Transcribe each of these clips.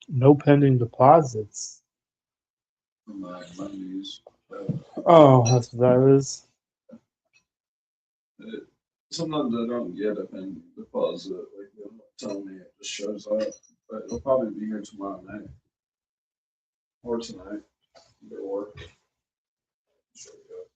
No pending deposits. My money's Oh, that's what that is. sometimes I don't get a pending deposit. Like they don't tell me, it just shows up. But it'll probably be here tomorrow night or tonight. Either or. Show you up.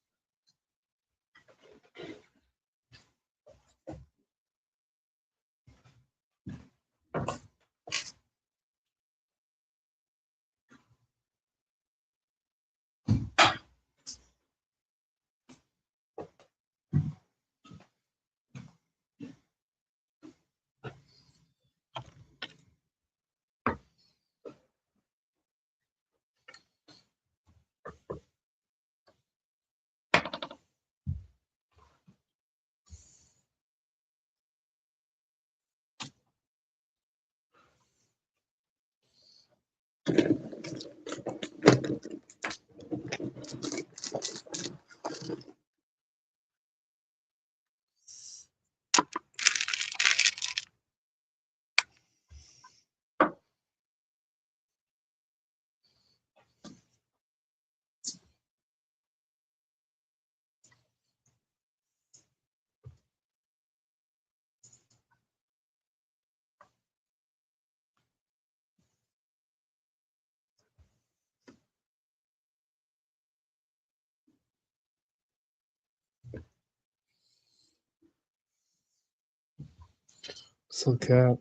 So Cap.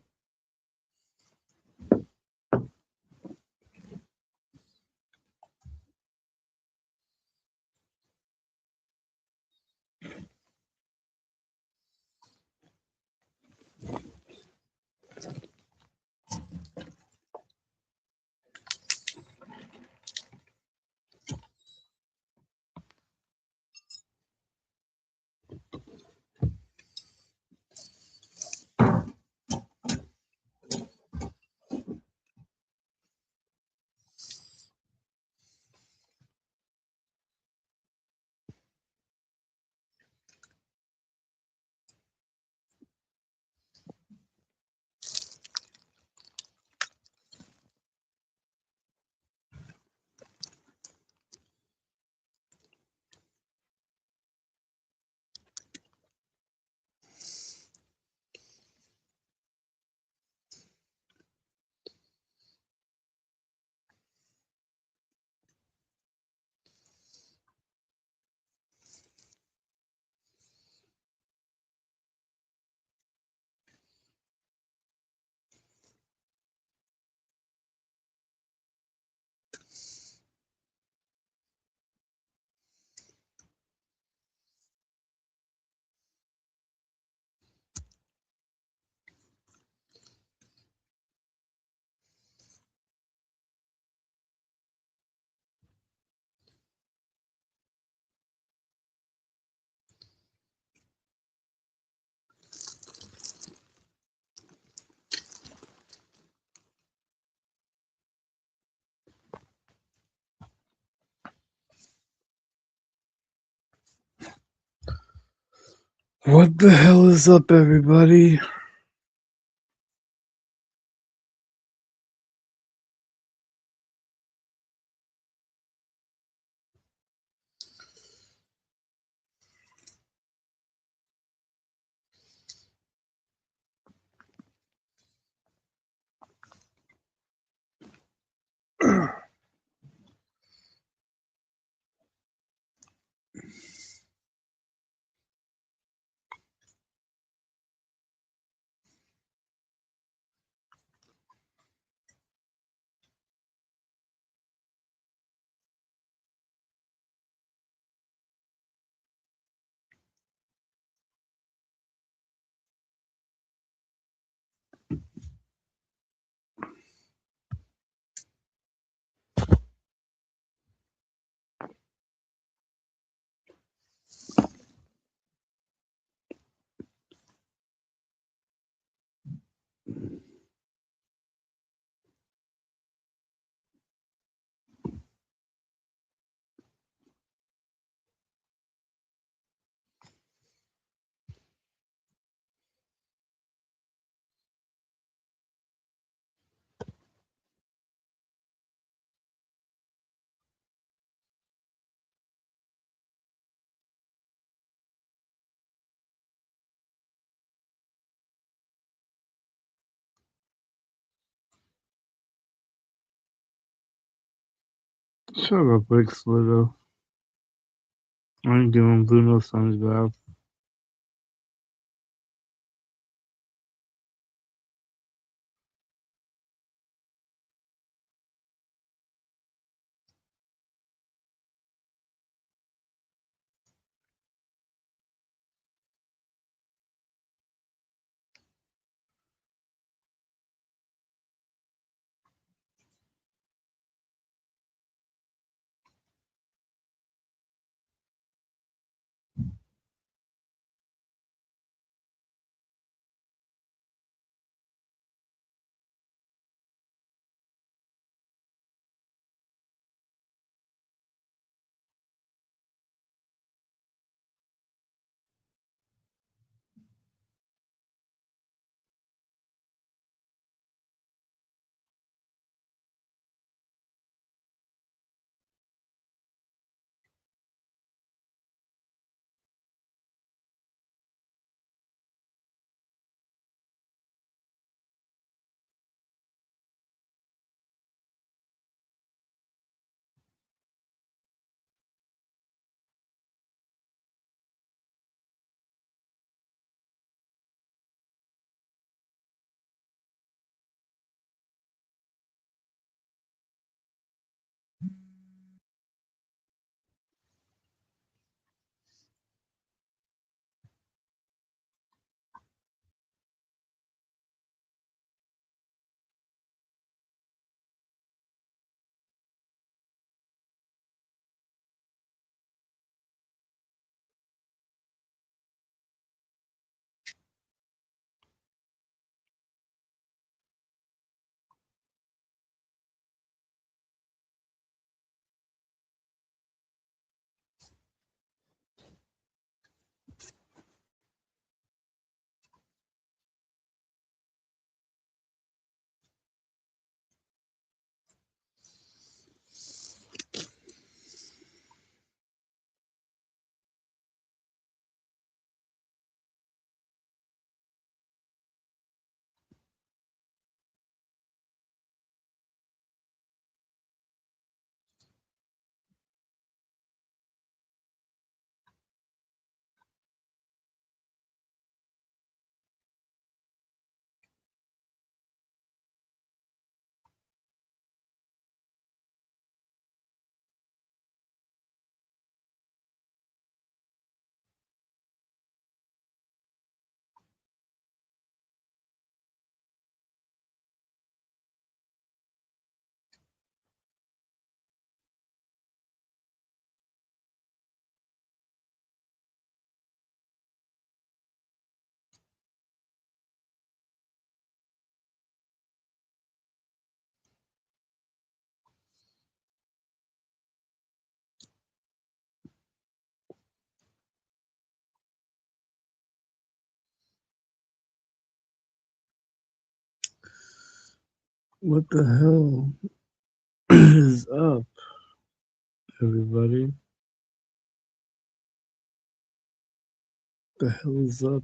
What the hell is up, everybody? Shut up, Big Slitter. I ain't giving Blue no sun's bath. What the hell is up, everybody? The hell is up?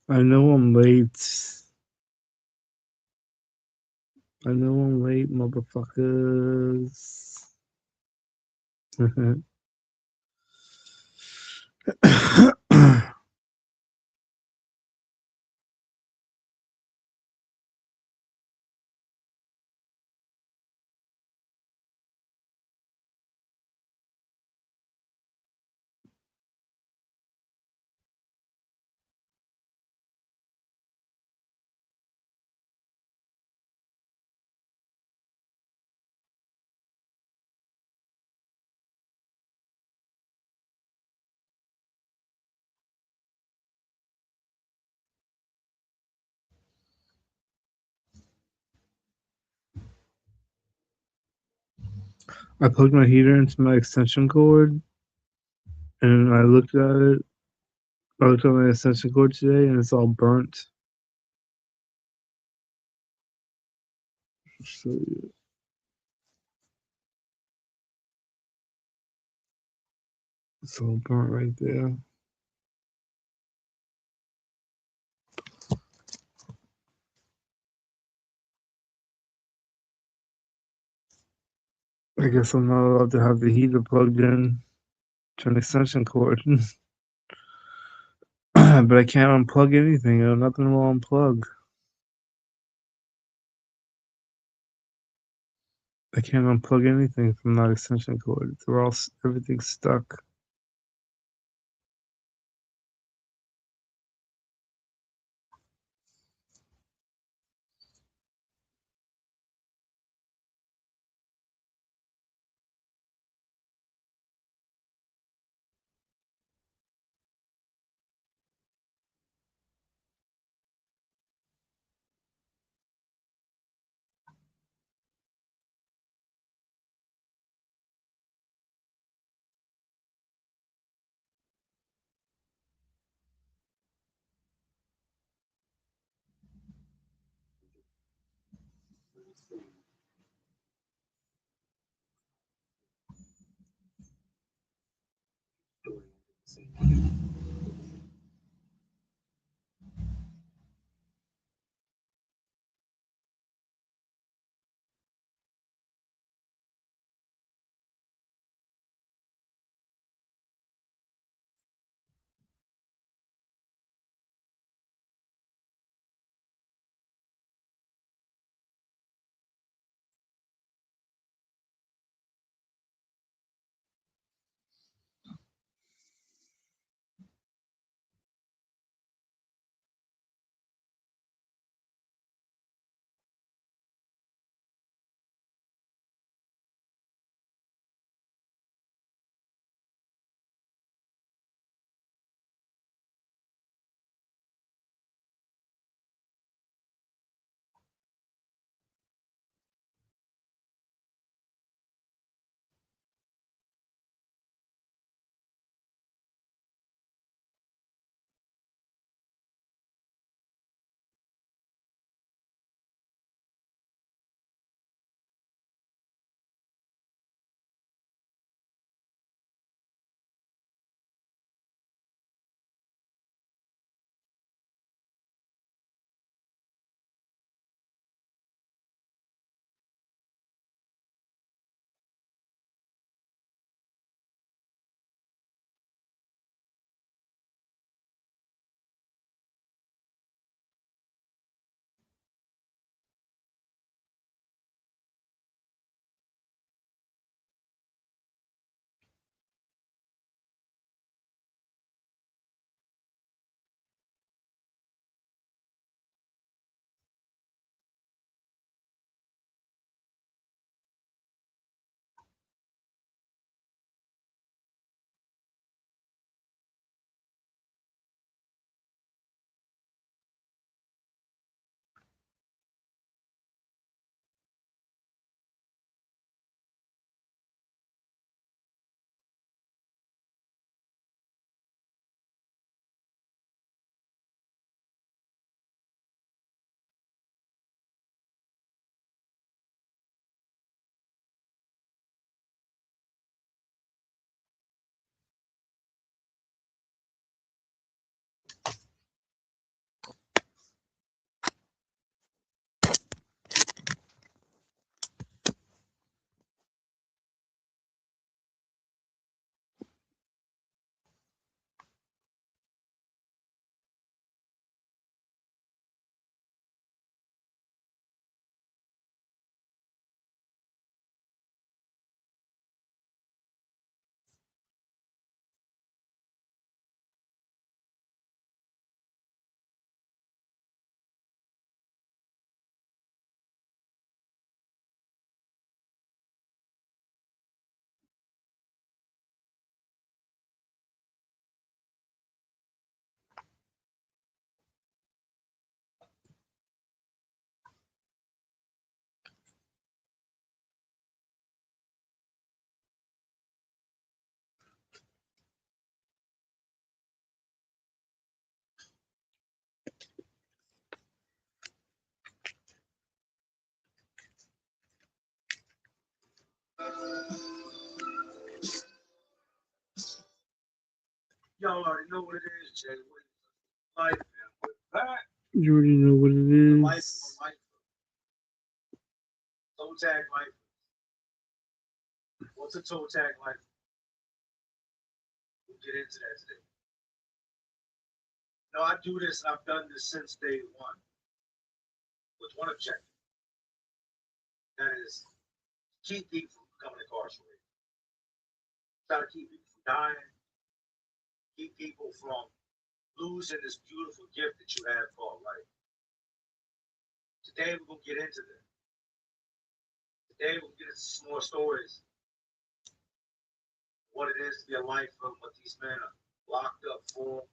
I know I'm late. I know I'm late, motherfuckers. I plugged my heater into my extension cord, and I looked at it. I looked at my extension cord today, and it's all burnt. So it's all burnt right there. I guess I'm not allowed to have the heater plugged in to an extension cord. But I can't unplug anything. Nothing will unplug. I can't unplug anything from that extension cord. Everything's stuck. know what it is, Jay. What is life, man? With that, You already know what it the life is. of life. Toe tag life. What's a toe tag life? We'll get into that today. No, I do this, and I've done this since day one with one objective. That is keep people from becoming incarcerated. Try to keep people from dying, keep people from losing this beautiful gift that you have called life. Today we're gonna get into this. Today we'll get into some more stories. What it is to be a lifer, what these men are locked up for.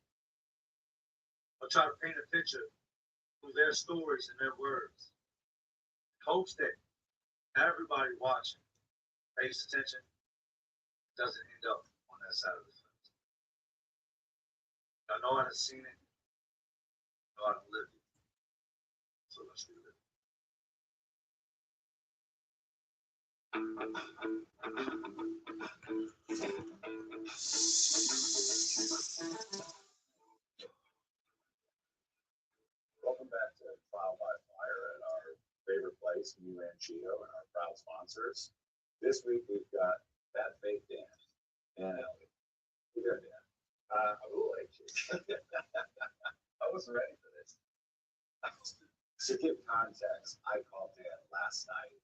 I'll try to paint a picture through their stories and their words. Hopes that everybody watching pays attention, doesn't end up on that side of the fence. I know how to seen it, I know how to live it. So let's do it. Welcome back to Trial by Fire at our favorite place, New Ranchito, and our proud sponsors. This week we've got That Fake Dan, Dan Elliott. You're good, Dan. I'm a little anxious. I wasn't ready for this. To give context, I called Dan last night,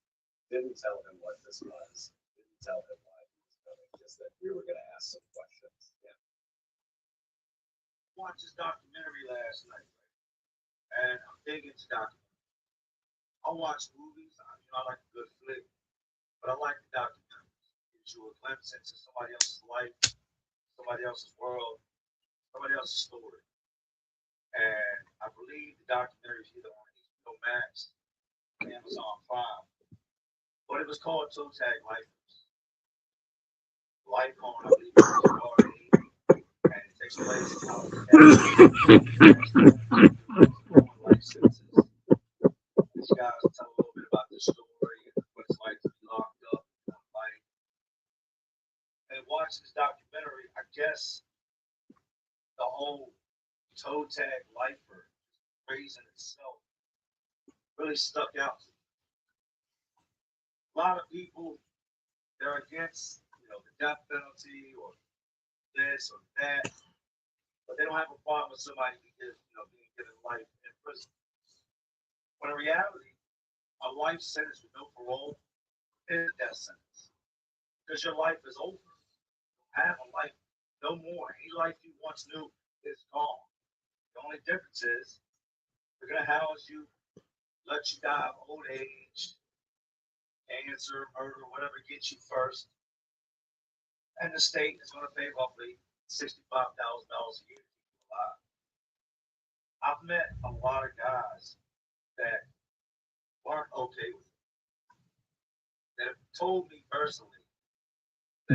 didn't tell him what this was, didn't tell him why he was coming, just that we were going to ask some questions. Yeah. Watched this documentary last night, and I'm big into documentaries. I watch movies, I like a good flick, but I like the documentaries. It gives you a glimpse into somebody else's life, somebody else's world, somebody else's story. And I believe the documentary is either on HBO Max, Amazon Prime, but it was called Toe Tag Lifers. Life on, I believe, and it takes place out life sentences. These guys tell a little bit about their story and what it's like to be locked up in life. And watching this documentary, I guess the whole toe tag lifer phrase in itself really stuck out to me. A lot of people, they're against, the death penalty or this or that, but they don't have a problem with somebody being given life in prison. But in reality, a life sentence with no parole is a death sentence because your life is over. You have a life no more. Any life you once knew is gone. The only difference is they're going to house you, let you die of old age, cancer, murder, whatever gets you first. And the state is going to pay roughly $65,000 a year to keep you alive. I've met a lot of guys that weren't okay with it, that have told me personally.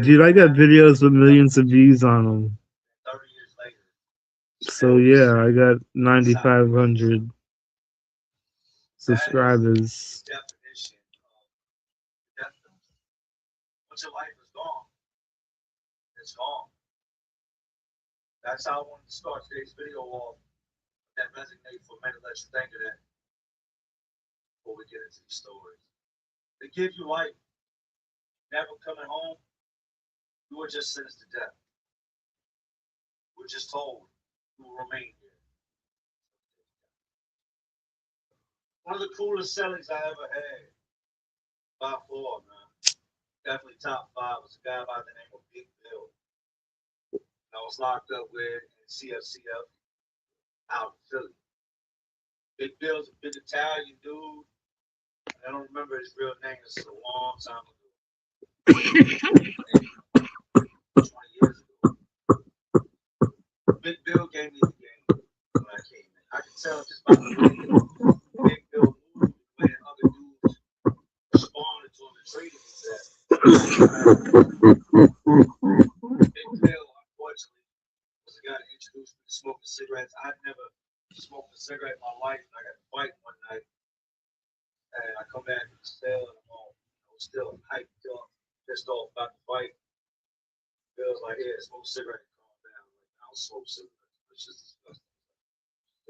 Dude, I got videos with millions of views on them. 30 years later. So yeah, I got 9,500 subscribers. Definition of death penalty. Once your life is gone, it's gone. That's how I wanted to start today's video off. That resonate for a minute, let you think of that before we get into these stories. They give you life, never coming home, you were just sentenced to death. We're just told you will remain here. One of the coolest sellings I ever had, by far, man. Definitely top 5 was a guy by the name of Big Bill. I was locked up with in CFCF out in Philly. Big Bill's a big Italian dude. I don't remember his real name. This is a long time ago. 20 years ago. Big Bill gave me the game when I came in. I could tell just by the way Big Bill moved, the way other dudes responded to him and treated me that. Big Bill, unfortunately, was the guy that introduced me to smoking cigarettes. I'd never smoked a cigarette in my life, and I got to fight one night. And I come back to the cell, and I was still hyped up, pissed off about the fight. Bill's like, yeah, smoke a cigarette and calm down. Like, I don't smoke cigarettes, which is disgusting.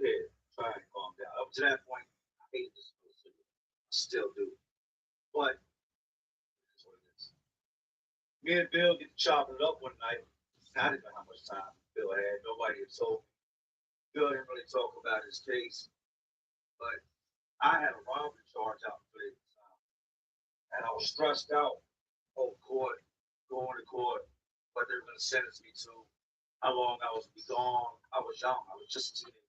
Yeah, try and calm down. Up to that point, I hate this smoke cigarette. I still do. But that's what it is. Me and Bill get chopping it up one night. I didn't know how much time Bill had. Nobody had told me. Bill didn't really talk about his case, but I had a robbery charge out for it. And I was stressed out. Oh, court, going to court, what they were going to sentence me to, how long I was be gone. I was young. I was just a teenager.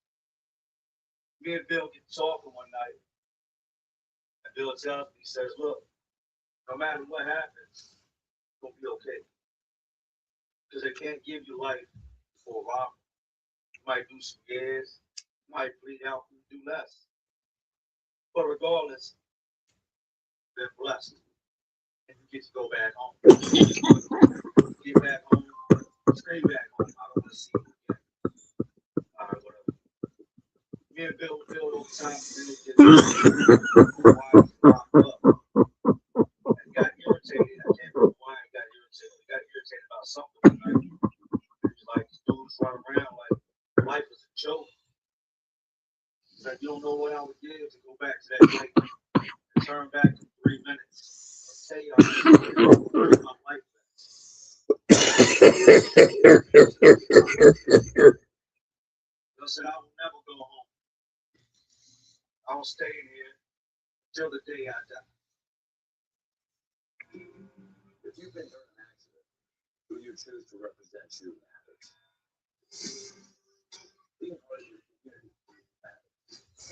Me and Bill get talking one night, and Bill tells me, he says, look, no matter what happens, it's going to be okay. Because they can't give you life for a robbery. You might do some years, you might bleed out, and do less. But regardless, they're blessed. And you get to go back home. Get back home, stay back home. I don't want to see you again. All right, whatever. Me and Bill over time, Bill gets locked up and got irritated. I can't remember why he got irritated. He got irritated about something one night. He was like, dudes running around like life is a joke. He's like, you don't know what I would give to go back to that night and turn back in 3 minutes. I'll tell you how my life Bill said, I will never go home. I will stay in here till the day I die. If you've been through an accident, who you choose to represent you matters. Being part of your community He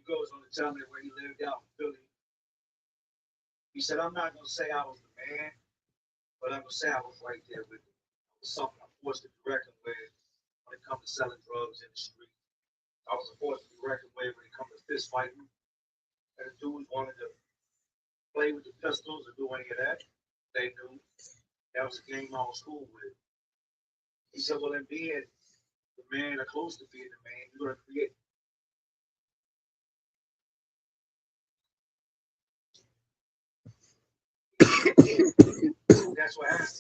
goes on to tell me where he lived out in Philly. He said, I'm not going to say I was the man, but I'm going to say I was right there with him. It was something I'm forced to be reckoned with when it comes to selling drugs in the street. I was forced to be reckoned with when it comes to fist fighting. And the dudes wanted to play with the pistols or do any of that. They knew that was a game I was cool with. He said, well, in being the man or close to being the man, you're going to create. That's what happened.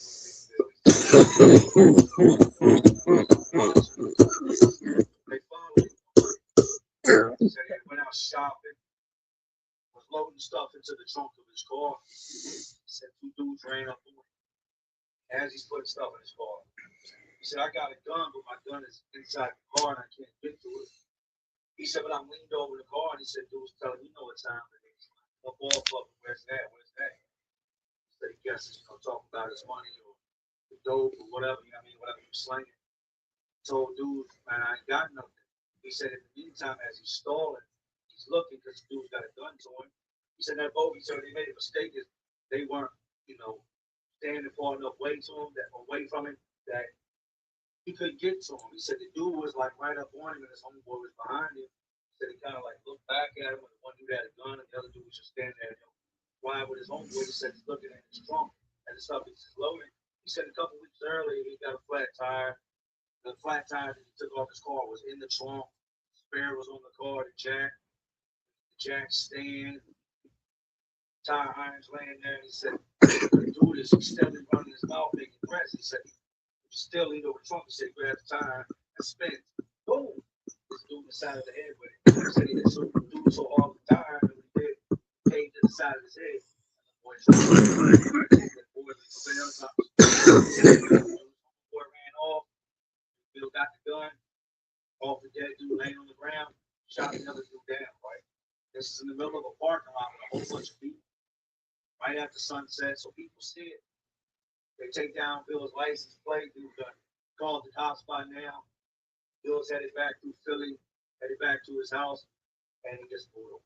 They followed him. He said he went out shopping, was loading stuff into the trunk of his car. Said two dudes ran up on him as he's putting stuff in his car. He said, I got a gun, but my gun is inside the car and I can't get to it. He said, but I leaned over the car and he said, dude's telling me, you know what time it is. A ball club, where's that? Where's that? He said, he guesses, talking about his money or the dope or whatever, you know what I mean, whatever he was slinging. Told dude, man, I ain't got nothing. He said, in the meantime, as he's stalling, he's looking because the dude's got a gun to him. He said, that bogey, so they made a mistake is they weren't, standing far enough away to him, that away from him, that he couldn't get to him. He said the dude was like right up on him and his homeboy was behind him. He said he kind of like looked back at him when the one dude had a gun and the other dude was just standing there, quiet with his homeboy. He said he's looking at his trunk and the stuff he's loading. He said a couple weeks earlier he got a flat tire. The flat tire that he took off his car was in the trunk. Spare was on the car, the jack stand, tire irons laying there. And he said, the dude is steadily running his mouth, making threats. He said, still leaned over the trunk. He said, grab the tire and spin. Boom! This dude in the side of the head with it. He said, he so the dude so hard with the tire, and he did, caved to the side of his head. Boy ran off. Bill got the gun. Off the dead dude laying on the ground. Shot another dude down, right? This is in the middle of a parking lot with a whole bunch of people. Right after sunset, so people see it. They take down Bill's license plate. Dude called the cops by now. Bill's headed back through Philly, headed back to his house, and he gets pulled over.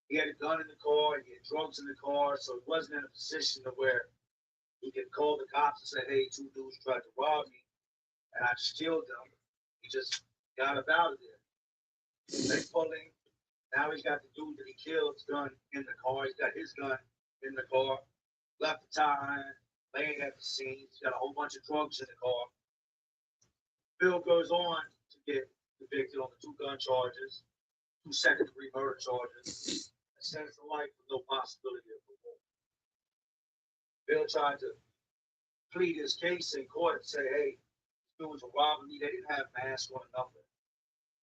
He had a gun in the car, he had drugs in the car, so he wasn't in a position to where he could call the cops and say, hey, two dudes tried to rob me, and I just killed them. He just got up out of there. They pull him. Now he's got the dude that he killed's gun in the car. He's got his gun in the car. Left the tire iron laying at the scene. He's got a whole bunch of drugs in the car. Bill goes on to get convicted on the 2 gun charges, 2 second-degree murder charges, and sentenced to life with no possibility of parole. Bill tried to plead his case in court and say, hey, it was a robbery. They didn't have masks on or nothing.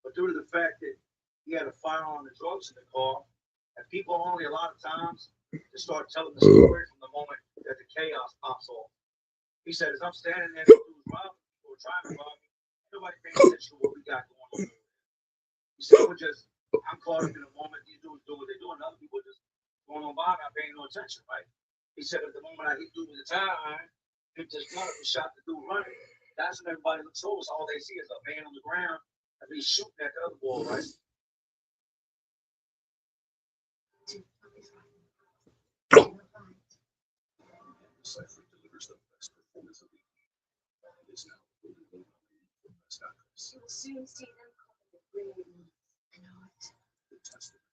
But due to the fact that he had a firearm and drugs in the car, and people only a lot of times to start telling the story from the moment that the chaos pops off. He said, as I'm standing there, the dude's robbing me or trying to rob me, nobody paying attention to what we got going on. He said, I'm caught up in a moment. These dudes do what they're doing. Other people just going on by, not paying no attention, right? He said, at the moment I hit dude with the tire iron, he just got up and shot the dude running. That's when everybody looks over. So all they see is a man on the ground and he's shooting at the other ball, right? Cypher delivers the best performance of the year. It is now nominated for Best Actress. You will soon see them called the Brains. I know it. The Testament.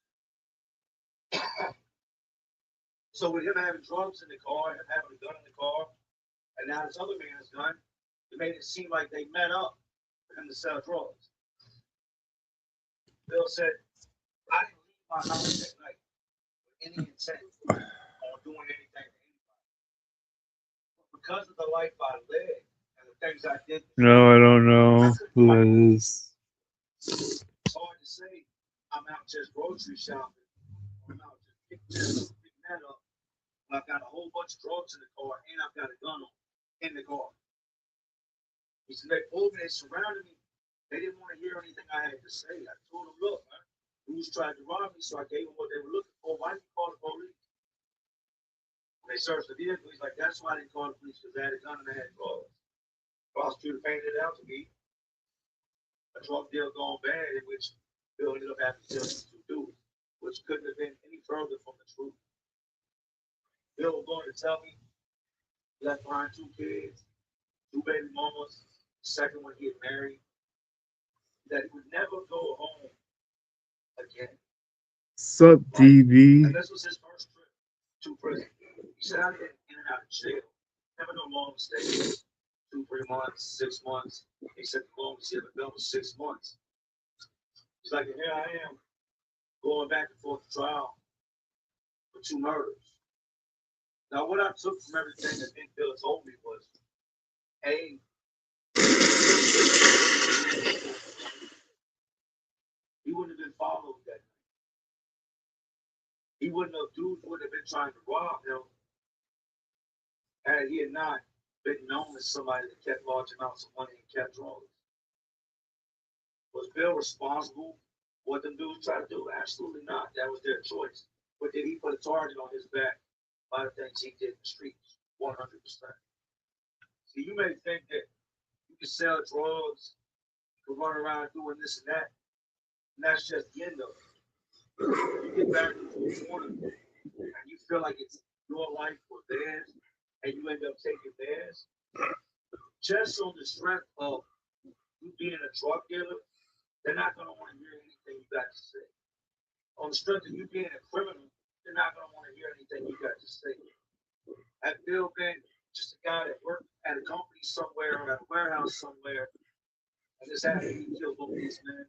So with him having drugs in the car, him having a gun in the car, and now this other man's gun, it made it seem like they met up for him to sell drugs. Bill said, I didn't leave my house that night with any intent on doing anything to anybody. Because of the life I led and the things I did, No, I don't know who that is. it's hard to say I'm out just grocery shopping. I'm out just picking that up. When I've got a whole bunch of drugs in the car and I've got a gun in the car. He said, they pulled me, they surrounded me. They didn't want to hear anything I had to say. I told them, look, man, who's tried to rob me, so I gave them what they were looking for. Why didn't you call the police? When they searched the vehicle, he's like, that's why I didn't call the police, because they had a gun and they had drugs. Prosecutor painted it out to be a drug deal gone bad, in which Bill ended up having to do, which couldn't have been any further from the truth. Bill was going to tell me he left behind 2 kids, 2 baby mamas, the second one he had married, that he would never go home again. Sup, DB? And this was his first trip to prison. He said, I've been in and out of jail. Never no long stays. 2, 3 months, 6 months. He said the longest he ever been was 6 months. He's like, and here I am, going back and forth to trial for 2 murders. Now, what I took from everything that Big Bill told me was, A, he wouldn't have been followed that night. Dudes wouldn't have been trying to rob him had he had not been known as somebody that kept large amounts of money and kept drugs. Was Bill responsible for what them dudes tried to do? Absolutely not. That was their choice. But did he put a target on his back by the things he did in the streets? 100%. See, you may think that you can sell drugs, you can run around doing this and that, and that's just the end of it. You get back into a corner and you feel like it's your life or theirs, and you end up taking theirs, just on the strength of you being a drug dealer, they're not going to want to hear anything you got to say. On the strength of you being a criminal, they're not going to want to hear anything you got to say. Had Bill been just a guy that worked at a company somewhere or at a warehouse somewhere, and this happened, he killed both these men,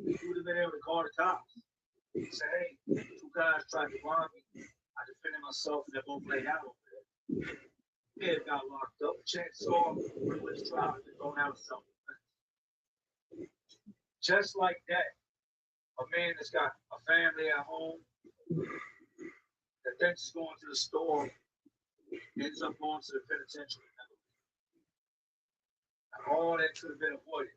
he would have been able to call the cops. He said, hey, 2 guys tried to rob me. I defended myself and they both laid out over there. They had got locked up. Chances are, when was trial, they're going out of self-defense. Just like that, a man that's got a family at home that thinks he's going to the store ends up going to the penitentiary. And all that could have been avoided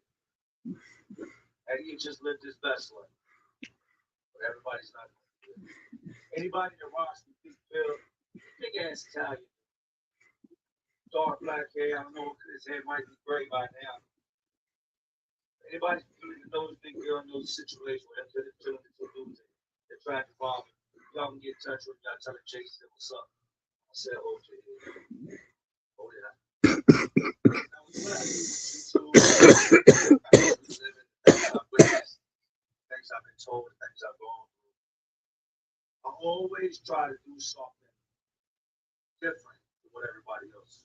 had he just lived his best life. But everybody's not going to do it. Anybody that rocks the Big Bill, big ass Italian, dark black hair, I don't know, his hair might be gray by now. Anybody that knows Big Bill knows the situation where they're killing the 2 dudes that tried to rob him. Y'all can get in touch with me. Y'all tell him Jason, what's up? I said, oh, Jay. Oh, yeah. Now, we things I've been told, things I've gone through. I always try to do something different with what everybody else.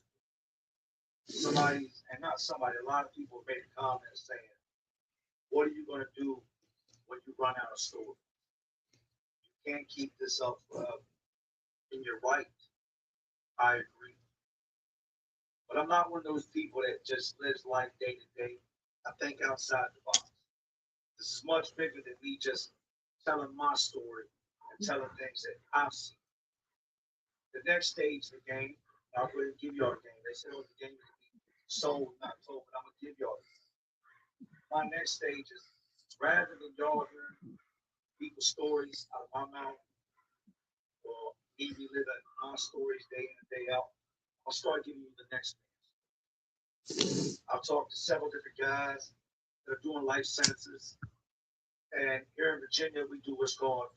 A lot of people made a comment saying, what are you going to do when you run out of stories? You can't keep this up in your right. I agree. But I'm not one of those people that just lives life day to day. I think outside the box. This is much bigger than me just telling my story and telling things that I've seen. The next stage of the game, I'll go ahead and give y'all the game. They said, the game is sold, not told, but I'm going to give y'all the game. My next stage is rather than y'all hearing people's stories out of my mouth or me reliving my stories day in and day out, I'll start giving you the next stage. I've talked to several different guys that are doing life sentences. And here in Virginia, we do what's called,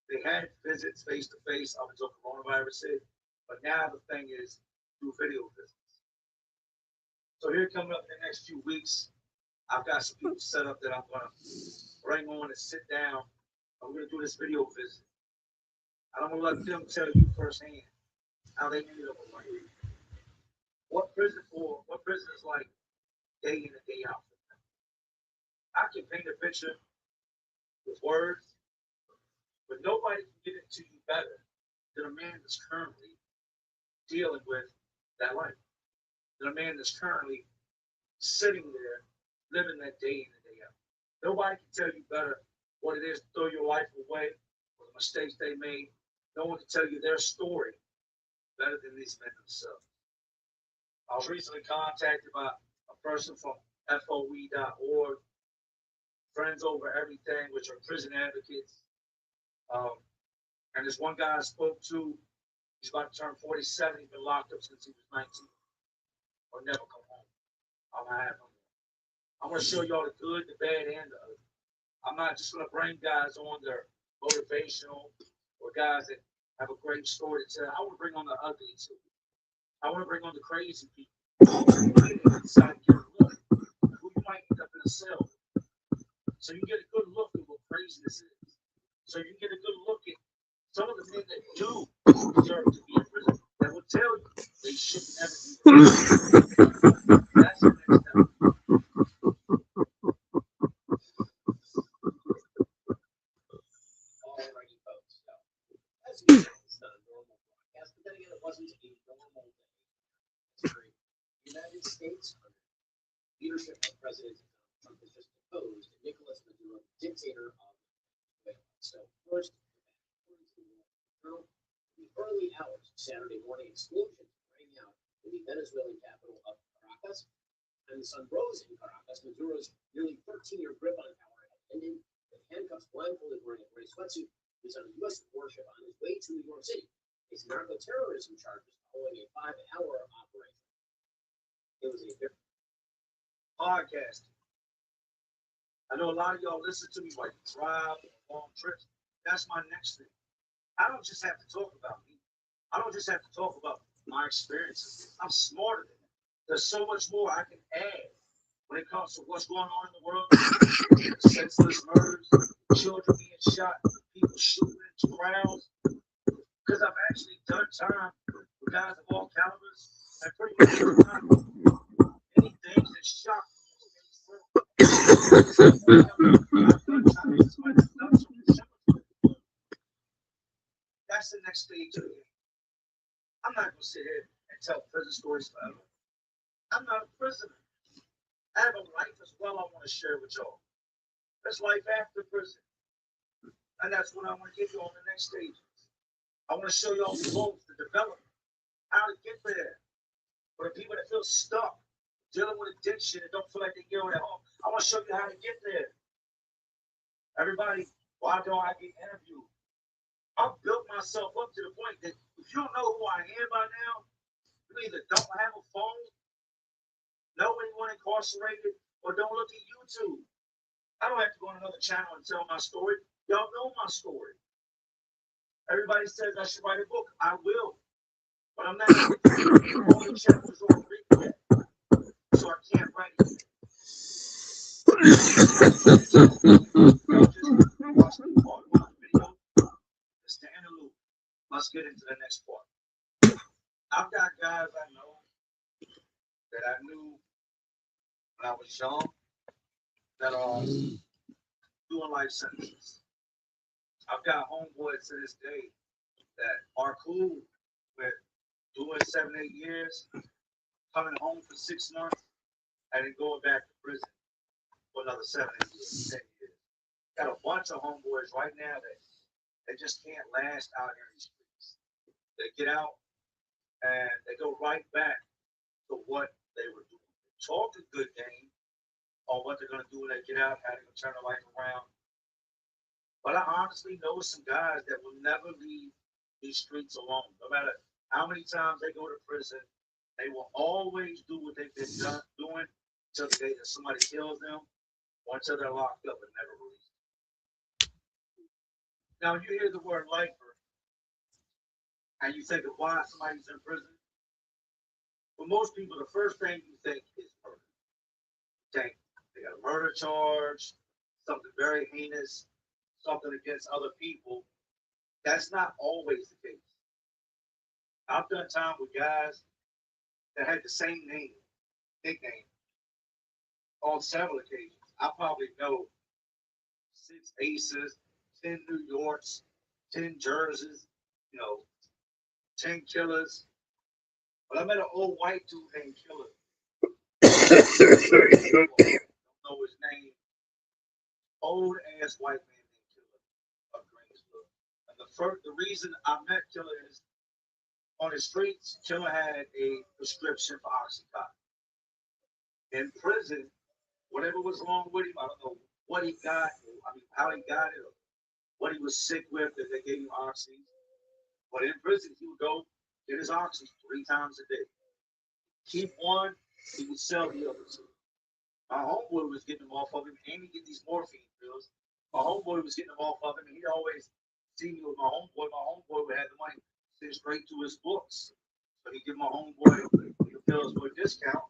they had visits face to face up until coronavirus hit, but now the thing is do video visits. So here coming up in the next few weeks, I've got some people set up that I'm going to bring on and sit down. I'm going to do this video visit. And I'm going to let them tell you firsthand how they ended up with life. What prison is like day in and day out. I can paint a picture with words, but nobody can get it to you better than a man that's currently dealing with that life. Than a man that's currently sitting there living that day in and day out. Nobody can tell you better what it is to throw your life away or the mistakes they made. No one can tell you their story better than these men themselves. I was recently contacted by a person from FOE.org, Friends Over Everything, which are prison advocates. And this one guy I spoke to, he's about to turn 47. He's been locked up since he was 19. Or never come home. I'm gonna have him. I'm gonna show y'all the good, the bad, and the ugly. I'm not just gonna bring guys on that are motivational or guys that have a great story to tell. I want to bring on the ugly too. I want to bring on the crazy people. Inside your look, who you might end up in a cell. So you get a good look at what craziness is. So you get a good look at some of the men that do deserve to be in prison that will tell you they should never be in prison. That's the next step. Alrighty, folks. So, as you know, it's not a normal broadcast, but then again, it wasn't a normal day. The United States, under the leadership of President Trump, has just deposed Nicolas Maduro, dictator of Venezuela. So first, according to the Wall Street Journal, in the early hours of Saturday morning, explosions rang out in the Venezuelan capital of Caracas, and the sun rose in Caracas. Maduro's nearly 13-year grip on power had ended. With handcuffs, blindfolded, wearing a gray sweatsuit, he was on a U.S. warship on his way to New York City. His narco-terrorism charges following a 5-hour operation. It was a different Podcast. I know a lot of y'all listen to me while you drive long trips. That's my next thing. I don't just have to talk about me. I don't just have to talk about my experiences. I'm smarter than that. There's so much more I can add when it comes to what's going on in the world. Senseless murders, children being shot, people shooting into crowds. Because I've actually done time with guys of all calibers and pretty much done many things that shock me. That's the next stage of the game. I'm not going to sit here and tell prison stories forever. I'm not a prisoner. I have a life as well I want to share with y'all. There's life after prison. And that's what I want to give you on the next stages. I want to show y'all the growth, the development, how to get there. For the people that feel stuck, dealing with addiction and don't feel like they get on at home, I want to show you how to get there. Everybody, why don't I get interviewed? I've built myself up to the point that if you don't know who I am by now, you either don't have a phone, know anyone incarcerated, or don't look at YouTube. I don't have to go on another channel and tell my story. Y'all know my story. Everybody says I should write a book. I will. But I'm not all the chapters are written yet. So I can't write it. Watch the part one video. Let's stay in the loop. Let's get into the next part. I've got guys I know that I knew when I was young that are doing life sentences. I've got homeboys to this day that are cool with doing 7, 8 years, coming home for 6 months, and then going back to prison for another 7, 8 years, 10 years. Got a bunch of homeboys right now that they just can't last out here in the streets. They get out and they go right back to what they were doing. Talk a good game on what they're gonna do when they get out, how they're gonna turn their life around. But I honestly know some guys that will never leave these streets alone. No matter how many times they go to prison, they will always do what they've been doing until the day that somebody kills them or until they're locked up and never released. Now, you hear the word lifer and you think of why somebody's in prison. For most people, the first thing you think is murder. You think they got a murder charge, something very heinous, something against other people. That's not always the case. I've done time with guys that had the same name, nickname, on several occasions. I probably know 6 aces, 10 New Yorks, 10 jerseys, 10 killers. But I met an old white dude named Killer. Don't know his name. Old ass white man named Killer of Greensboro. And the reason I met Killer is on the streets, Killer had a prescription for Oxycontin. In prison, whatever was wrong with him, I don't know what he got, how he got it, or what he was sick with that they gave him oxy. But in prison, he would go get his oxy 3 times a day. Keep one, he would sell the other 2. My homeboy was getting them off of him, and he get these morphine pills. My homeboy was getting them off of him, and he'd always see me with my homeboy. My homeboy would have the money sent straight to his books. So he'd give my homeboy the pills for a discount,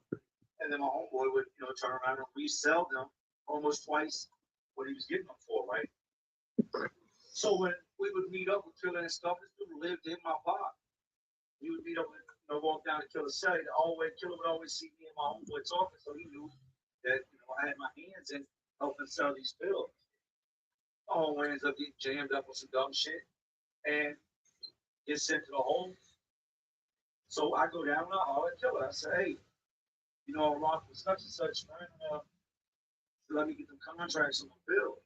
and then my homeboy would, turn around and resell them almost twice what he was getting them for, right? So when we would meet up with Killer and stuff, this dude lived in my block. He would meet up with, walk down to Killer's cell. Killer would always see me and my homeboy talking, so he knew that, I had my hands in helping sell these pills. My homeboy ends up getting jammed up with some dumb shit and gets sent to the home. So I go down and I holler at Killer. I say, hey, I'm locked with such and such, man. Let me get them contracts on the bill.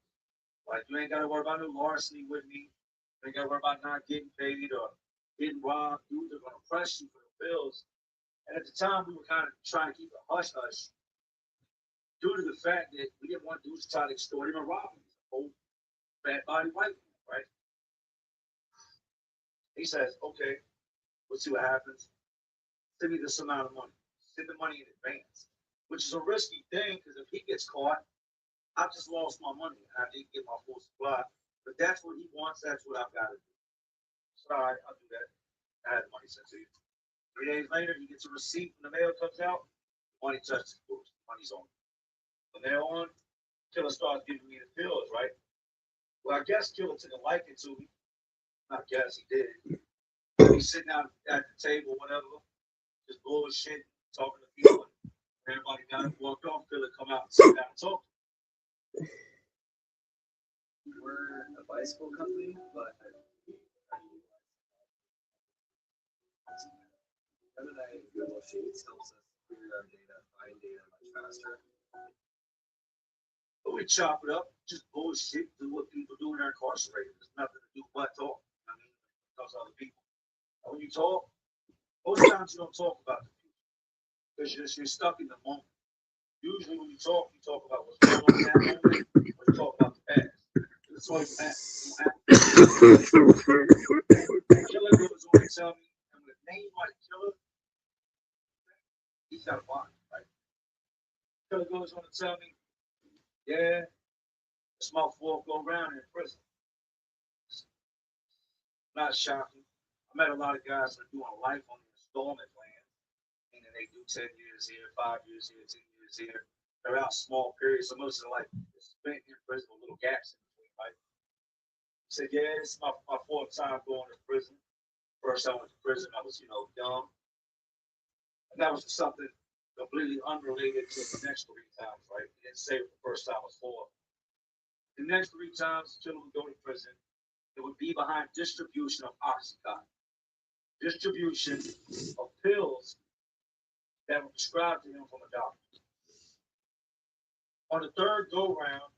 Like, you ain't got to worry about no larceny with me. You ain't got to worry about not getting paid or getting robbed. Dudes are going to press you for the bills. And at the time, we were kind of trying to keep it hush-hush due to the fact that we didn't want dudes to try to extort him and rob him. He's an old, fat-body white man, right? He says, okay, we'll see what happens. Send me this amount of money. Send the money in advance, which is a risky thing because if he gets caught, I just lost my money and I didn't get my full supply. But that's what he wants. That's what I've got to do. So, all right, I'll do that. I had the money sent to you. 3 days later, he gets a receipt when the mail comes out. Money touches his books. Money's on. From there on, Killer starts giving me the pills, right? Well, I guess Killer took a liking to me. I guess he did. He's sitting out at the table, whatever, just bullshit, talking to people. Everybody got up, walked off. Killer come out and sit down and talk. We're a bicycle company, but Google Sheets helps us clear our data, find data much faster. But we chop it up, just bullshit, do what people do when they're incarcerated. There's nothing to do but talk. Talk to other people. And when you talk, most times you don't talk about the future because you're stuck in the moment. Usually when you talk about what's going on in that moment, or you talk about the past. That's all you have. Killer goes on to tell me, and with a name like Killer, he's got a bond, right? Killer goes on to tell me, yeah, this motherfucker go around in prison. Not shocking. I met a lot of guys that are doing life on the installment plan, and then they do 10 years here, 5 years here, 10 years here. They're out small periods, so most of them like spent in prison with little gaps in between, right? He said, yeah, this is my 4th time going to prison. First I went to prison, I was, young. And that was something completely unrelated to the next 3 times, right? He didn't say what the first time was for. The next 3 times Killer would go to prison. It would be behind distribution of Oxycontin, distribution of pills that were prescribed to him from a doctor. On the third go round,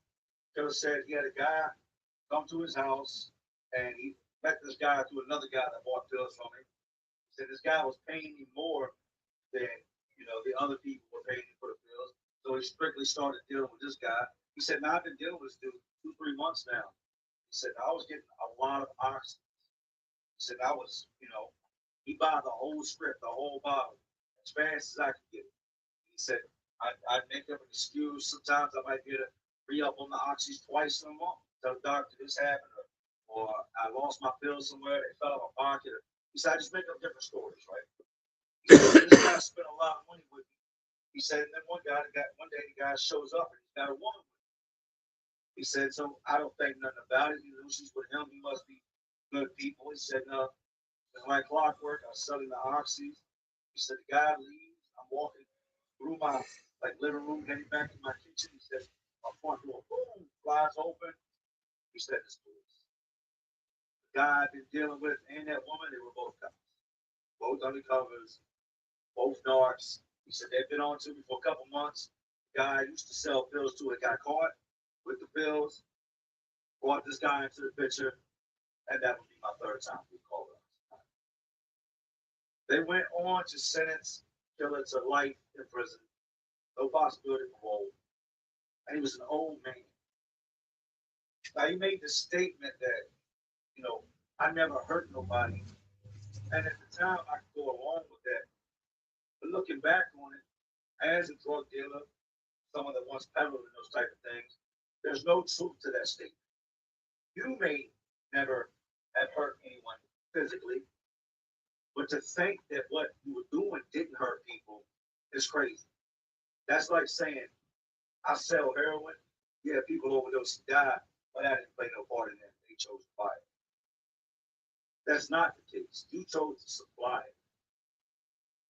Killer said he had a guy come to his house and he met this guy through another guy that bought pills from him. He said this guy was paying him more than the other people were paying him for the pills. So he strictly started dealing with this guy. He said, now I've been dealing with this dude 2-3 months now. He said, I was getting a lot of oxygen. He said, I was, he bought the whole script, the whole bottle, as fast as I could get it. He said, I'd make up an excuse. Sometimes I might get a re-up on the oxys twice in a month. Tell the doctor this happened, or I lost my pills somewhere, they fell out of my pocket. He said, I just make up different stories, right? He said, this guy spent a lot of money with me. He said, and then one day the guy shows up and he's got a woman with him. He said, so I don't think nothing about it. She's with him. He must be good people. He said, no, it's like clockwork. I was selling the oxys. He said, the guy leaves. I'm walking through my living room, heading back to my kitchen. He said, my front door, boom, flies open. He said, this police. The guy I've been dealing with and that woman, they were both cops, both undercovers, both narcs. He said they've been on to me for a couple months. The guy I used to sell pills to it got caught with the pills, brought this guy into the picture, and that would be my third time we called him. They went on to sentence Killer to life in prison, no possibility of parole, and he was an old man. Now he made the statement that, I never hurt nobody, and at the time I could go along with that. But looking back on it, as a drug dealer, someone that once peddled in those type of things, there's no truth to that statement. You may never have hurt anyone physically, but to think that what you were doing didn't hurt people is crazy. That's like saying, I sell heroin, yeah, people overdose and die, but I didn't play no part in that. They chose to buy it. That's not the case. You chose to supply it.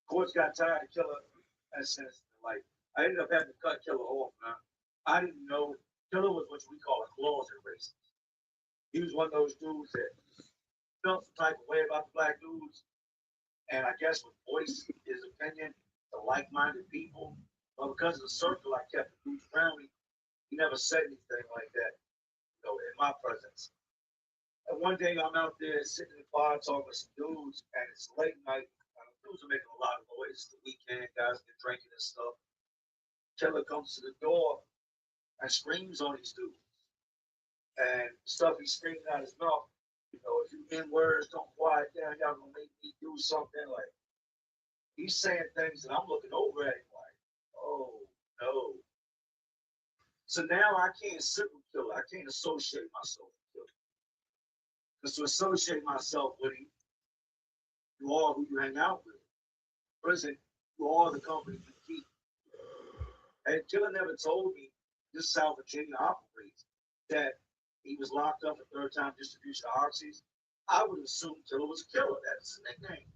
Courts got tired of Killer and sentenced him to life. I ended up having to cut Killer off, man. I didn't know Killer was what we call a closet racist. He was one of those dudes that felt some type of way about the black dudes, and I guess would voice his opinion to like-minded people. But because of the circle I kept the dudes around me, he never said anything like that, in my presence. And one day I'm out there sitting in the bar talking with some dudes, and it's late night. Dudes are making a lot of noise. It's the weekend, guys get drinking and stuff. Killer comes to the door and screams on these dudes. And stuff he's screaming out his mouth, if you in words, don't quiet down, y'all gonna make me do something. Like, he's saying things that I'm looking over at him like, oh no. So now I can't sit with Killer. I can't associate myself with Killer. Because to associate myself with him, you are who you hang out with. Prison, you are the company you keep. And Killer never told me this South Virginia operates that he was locked up a third time distribution of oxys. I would assume Killer was a killer. That's his nickname.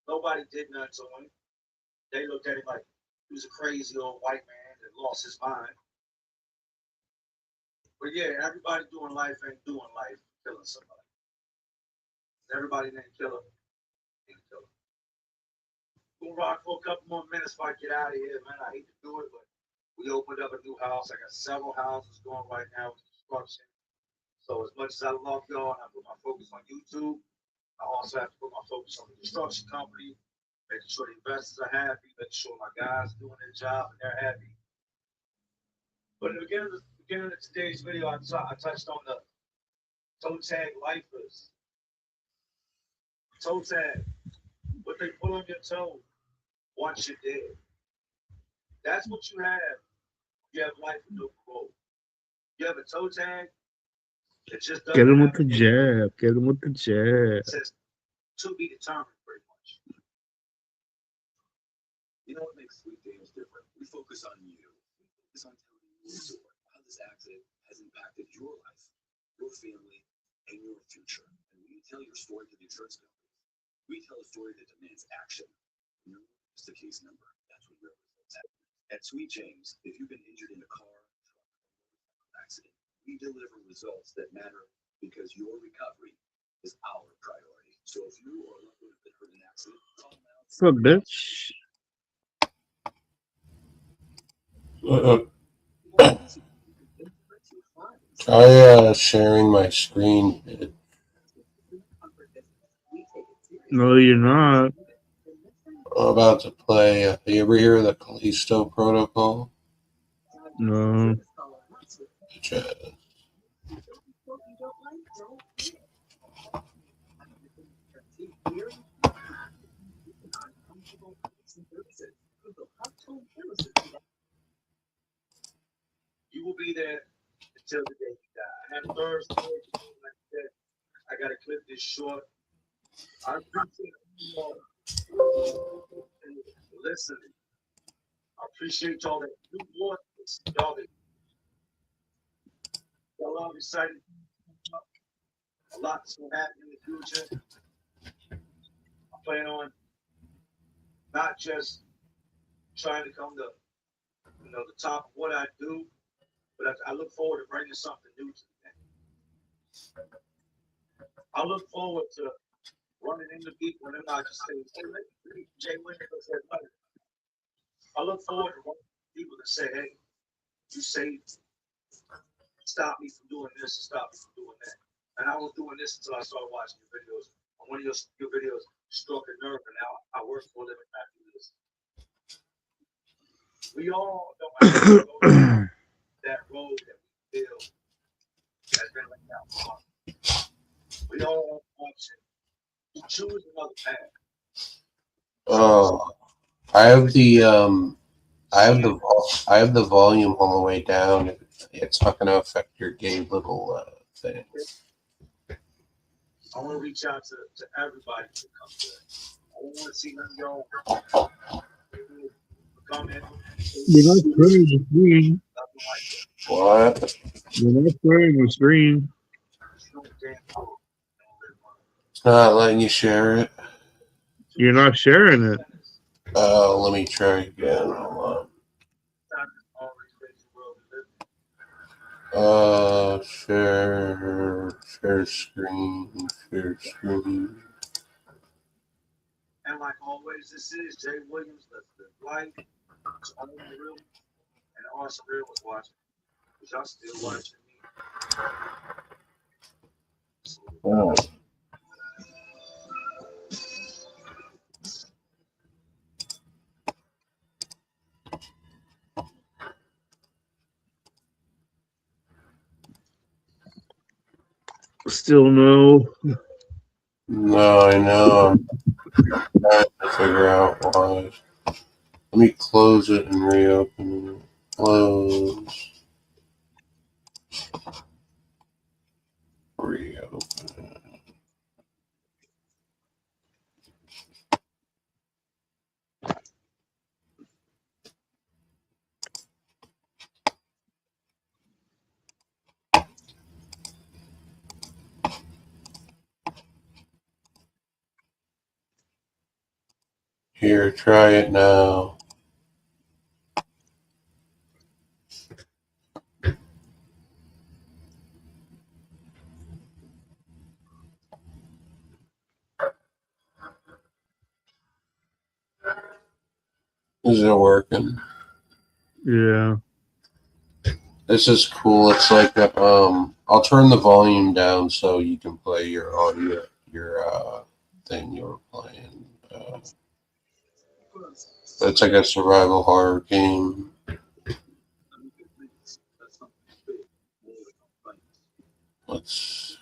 Nobody did nothing to him. They looked at him like he was a crazy old white man that lost his mind. But yeah, everybody doing life ain't doing life killing somebody. Everybody named Killer ain't Killer. We'll rock for a couple more minutes before I get out of here, man. I hate to do it, but we opened up a new house. I got several houses going right now with construction. So as much as I love y'all, and I put my focus on YouTube, I also have to put my focus on the construction company, making sure the investors are happy, making sure my guys are doing their job and they're happy. But in the beginning of today's video, I touched on the toe tag lifers. Toe tag, what they put on your toe once you're dead. That's what you have. You have life with no parole. You have a toe tag. It just doesn't Get him with have the jab. Get him with the jab. It says to be determined, pretty much. You know what makes Sweet Daniels different? We focus on you. We focus on telling your story, how this accident has impacted your life, your family, and your future. And when you tell your story to the insurance company, we tell a story that demands action. No, just the case number. That's what real results have. At Sweet James, if you've been injured in a car, truck, or accident, we deliver results that matter because your recovery is our priority. So if you or a loved one have been hurt in an accident, call now. What's up, bitch? Sharing my screen. No, you're not. I'm about to play. You ever hear of the Callisto Protocol? No. You will be there until the day you die. And Thursday, like I said, I gotta clip this short. I appreciate you all listening. I appreciate y'all that do want this. Y'all are excited. A lot's gonna happen in the future. I plan on not just trying to come to the top of what I do, but I look forward to bringing something new to the game. I look forward to running into people and I just say, hey, Jay Winter said, I look forward to running into people that say, hey, you saved, stop me from doing this and stop me from doing that. And I was doing this until I started watching your videos. And one of your videos struck a nerve, and now I work for a living and I do this. We all don't have to go down that road that we feel has been laid out for us. We all have an option to choose another path. Oh, I have the volume all the way down. It's not going to affect your gay little thing. I want to reach out to everybody to come to it. I don't want to see none of y'all come in. You're not sharing the screen. What? You're not sharing the screen. It's not letting you share it. You're not sharing it. Let me try again. Hold on. Share screen. And like always, this is Jay Williams, the light, it's on the real, and Awesome Real was watching. Was y'all still watching me? Oh. Still no. No, I know. I'm trying to figure out why. Let me close it and reopen it. Close. Reopen. Here, try it now. Is it working? Yeah. This is cool. It's like I'll turn the volume down so you can play your audio, your thing you were playing. It's like a survival horror game. Let's.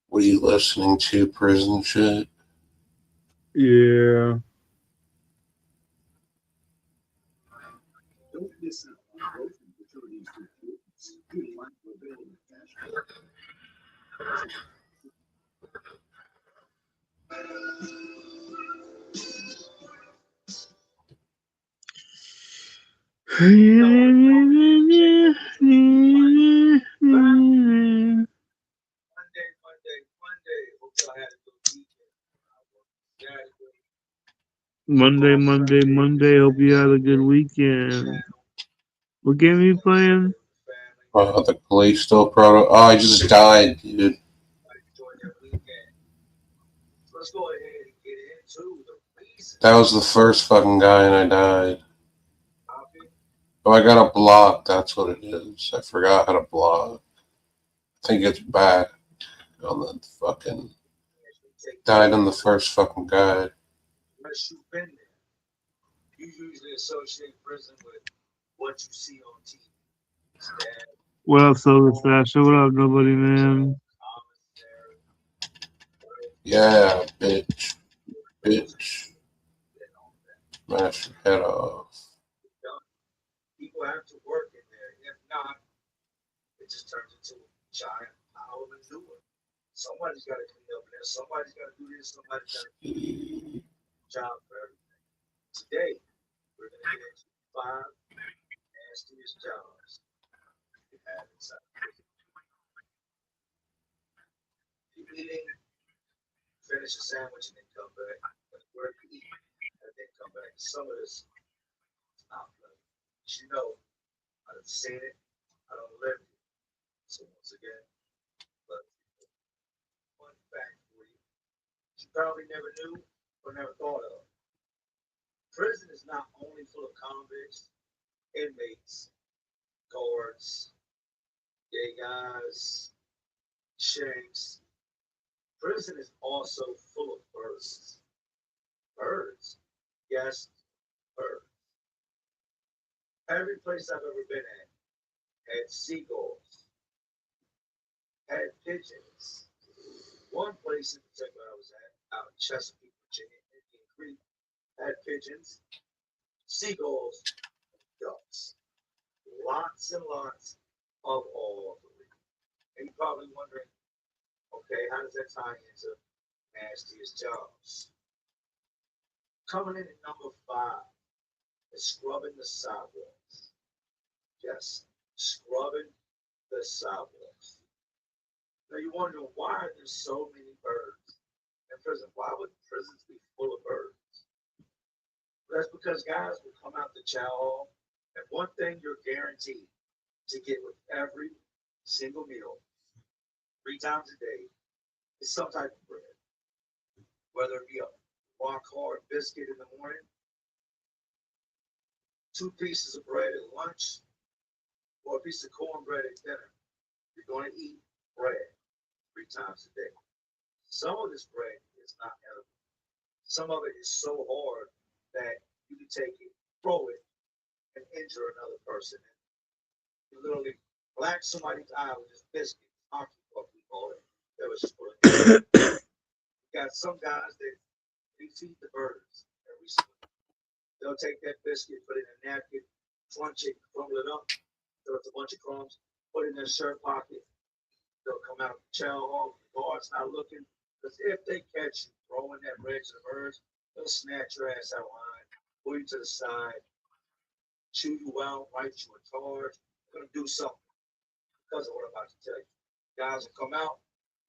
What are you listening to? Prison shit? Yeah. Monday. Hope y'all had a good weekend. I worked Saturday. Monday. Hope you had a good weekend. What game are you playing? The police still proto. Oh, I just died, dude. Enjoy their weekend. So let's go ahead and get into the reason. That was the first fucking guy, and I died. Oh, I got a block. That's what it is. I forgot how to block. I think it's back on the fucking. Died on the first fucking guy. Unless you've been there, you usually associate prison with what you see on TV. What up, Solar Sasha? What up, nobody, man? Yeah, bitch. Smash your head off. People have to work in there. If not, it just turns into a giant pile of manure. Somebody's got to clean up in there. Somebody's got to do this. Somebody's got to do a job for everything. Today, we're going to get into 5 nastiest jobs you have inside prison. People eating, finish a sandwich and then come back. Work, eat, and then come back. Some of this is not good. You know, I've seen it. I don't live it. So once again, but one fact for you probably never knew or never thought of. Prison is not only full of convicts, inmates, guards, gay guys, shanks. Prison is also full of birds. Birds? Yes, birds. Every place I've ever been at had seagulls, had pigeons. One place in particular I was at, out in Chesapeake, Virginia, Indian Creek, had pigeons, seagulls, and ducks. Lots and lots of all of them. And you're probably wondering, okay, how does that tie into nastiest jobs? Coming in at number 5 is scrubbing the sidewalks. Yes, scrubbing the sidewalks. Now you're wondering why are there so many birds in prison? Why would prisons be full of birds? That's because guys will come out to chow hall, and one thing you're guaranteed to get with every single meal, 3 times a day, is some type of bread. Whether it be a rock hard biscuit in the morning, 2 pieces of bread at lunch, or a piece of cornbread at dinner. You're going to eat bread 3 times a day. Some of this bread is not edible. Some of it is so hard that you can take it, throw it, and injure another person. You literally black somebody's eye with this biscuit, hockey puck we call it. That was just for you got some guys that they feed the birds every single day. They'll take that biscuit, put it in a napkin, crunch it, crumble it up, throw it a bunch of crumbs, put it in their shirt pocket. They'll come out of the chow hall, the guard's not looking, because if they catch you throwing that bread to the birds, they'll snatch your ass out of line, pull you to the side, chew you out, write you a charge. They're going to do something because of what I'm about to tell you. Guys will come out,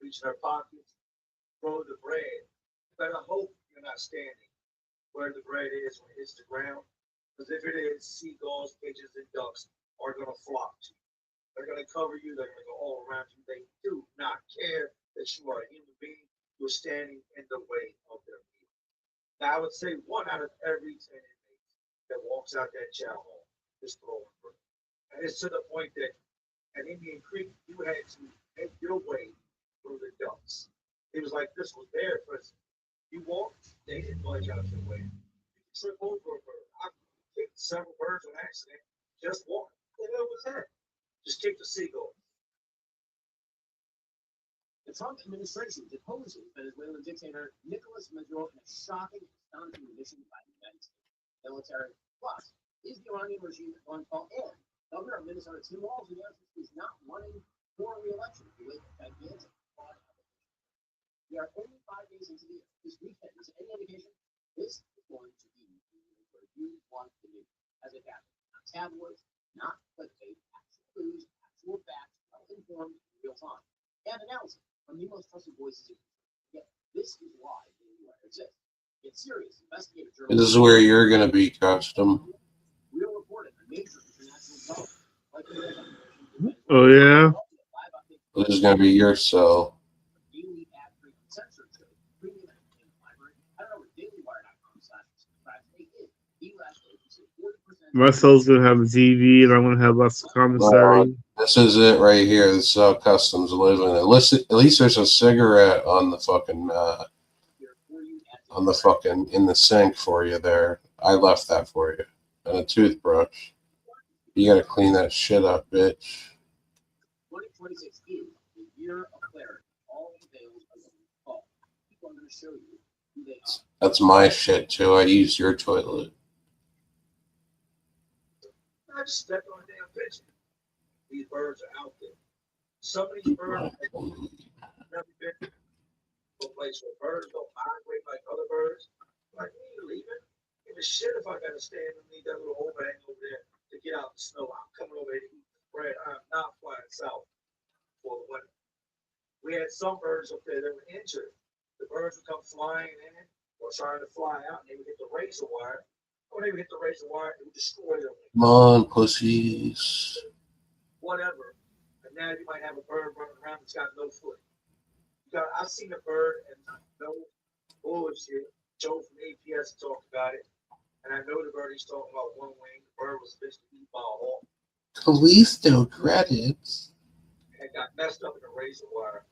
reach in their pockets, throw the bread. You better hope you're not standing where the bread is when it hits the ground, because if it is, seagulls, pigeons, and ducks are going to flock to you. They're going to cover you. They're going to go all around you. They do not care that you are a human being who is standing in the way of their meal. Now, I would say 1 out of every 10 inmates that walks out that chow hall is throwing bread. And it's to the point that at Indian Creek, you had to make your way through the ducks. It was like this was their prison. You walked, they didn't budge out your way. You trip over a bird. I kicked several birds on accident. Just walking. What the hell was that? Just kick the seagull. The Trump administration deposes Venezuelan dictator Nicolas Maduro in a shocking, astonishing admission by the United States military. Plus, is the Iranian regime going to fall in Governor of Minnesota Tim Walz announced he's not running for re-election to wait gigantic fraud application. We are only 5 days into the year. This weekend is any indication. This is going to be the year where you want the news as it happens. Not tabloids, not clickbait, actual news, actual facts, well-informed, in real time, and analysis from the most trusted voices in the Yet, this is why Daily Wire exists. It's serious, investigative journalism. This is where you're gonna be, Custom. Real reporting on major international developments, like the U.S. operation. Oh yeah. This is gonna be your cell. Daily ad-free uncensored show, premium entertainment library. I don't know what dailywire.com/subscribe today is. The last agency, 40%. My cell's gonna have a TV, and I'm gonna have lots of commissary. This is it right here. This is how Customs living. At least there's a cigarette on the fucking in the sink for you there. I left that for you. And a toothbrush. You gotta clean that shit up, bitch. 2026 is the year of clarity. All the veils are going to fall. People are going to show you who they are. That's my shit too. I use your toilet. I just stepped on a damn pigeon. These birds are out there. Some of these birds have never been to a place where birds don't migrate like other birds. Like, me leaving? Give a shit if I gotta stand and leave that little overhang over there to get out in the snow. I'm coming over here to eat bread. I'm not flying south for the winter. We had some birds up there that were injured. The birds would come flying in or trying to fly out, and they would hit the razor wire. When they would hit the razor wire, it would destroy them. Come on, pussies. Whatever. And now you might have a bird running around that's got no foot. I've seen a bird and no bullshit. Joe from APS talked about it. And I know the bird he's talking about one wing. The bird was eventually eaten by a hawk. Callisto credits. And got messed up in the razor wire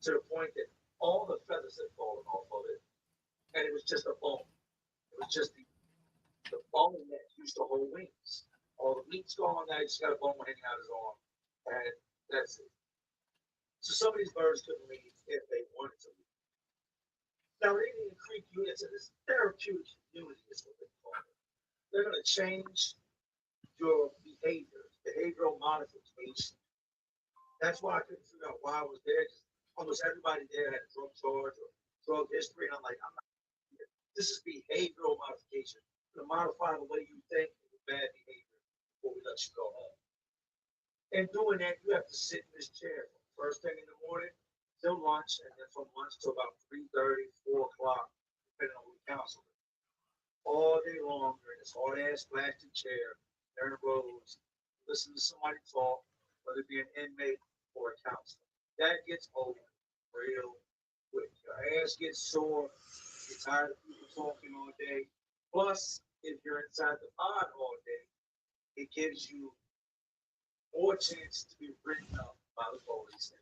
to the point that all the feathers had fallen off of it. And it was just a bone. It was just the bone that used to hold wings. All the meat's gone, now you just got a bone hanging out his arm. And that's it. So some of these birds couldn't leave if they wanted to leave. Now, the Indian Creek units in this therapeutic community is what they call it. They're going to change your behavioral modification. That's why I couldn't figure out why I was there. Almost everybody there had a drug charge or drug history, and I'm like, I'm not here. This is behavioral modification. To modify the way you think with bad behavior before we let you go home. And doing that, you have to sit in this chair first thing in the morning till lunch, and then from lunch till about 3:30, 4 o'clock, depending on who counsel. All day long, you're in this hard-ass plastic chair, there in the roads, listen to somebody talk, whether it be an inmate or a counselor. That gets old real quick. Your ass gets sore, you're tired of people talking all day. Plus, if you're inside the pod all day, it gives you more chance to be written up by the police.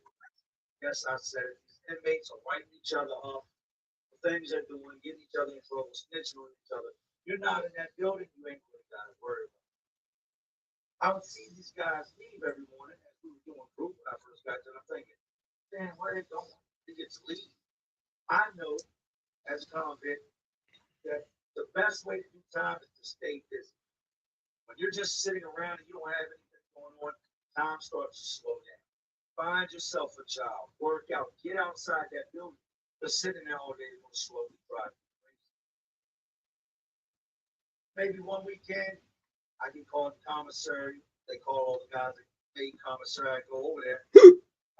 Yes, I said it. These inmates are writing each other up for things they're doing, getting each other in trouble, snitching on each other. You're not in that building, you ain't really got to worry about it. I would see these guys leave every morning as we were doing group when I first got there. I'm thinking, damn, where they going? They get to leave. I know as a convict that the best way to do time is to stay busy. When you're just sitting around and you don't have anything going on, time starts to slow down. Find yourself a job, work out, get outside that building. Just sitting there all day is going to slowly drive you crazy. Maybe one weekend, I can call the commissary. They call all the guys at the commissary. I go over there,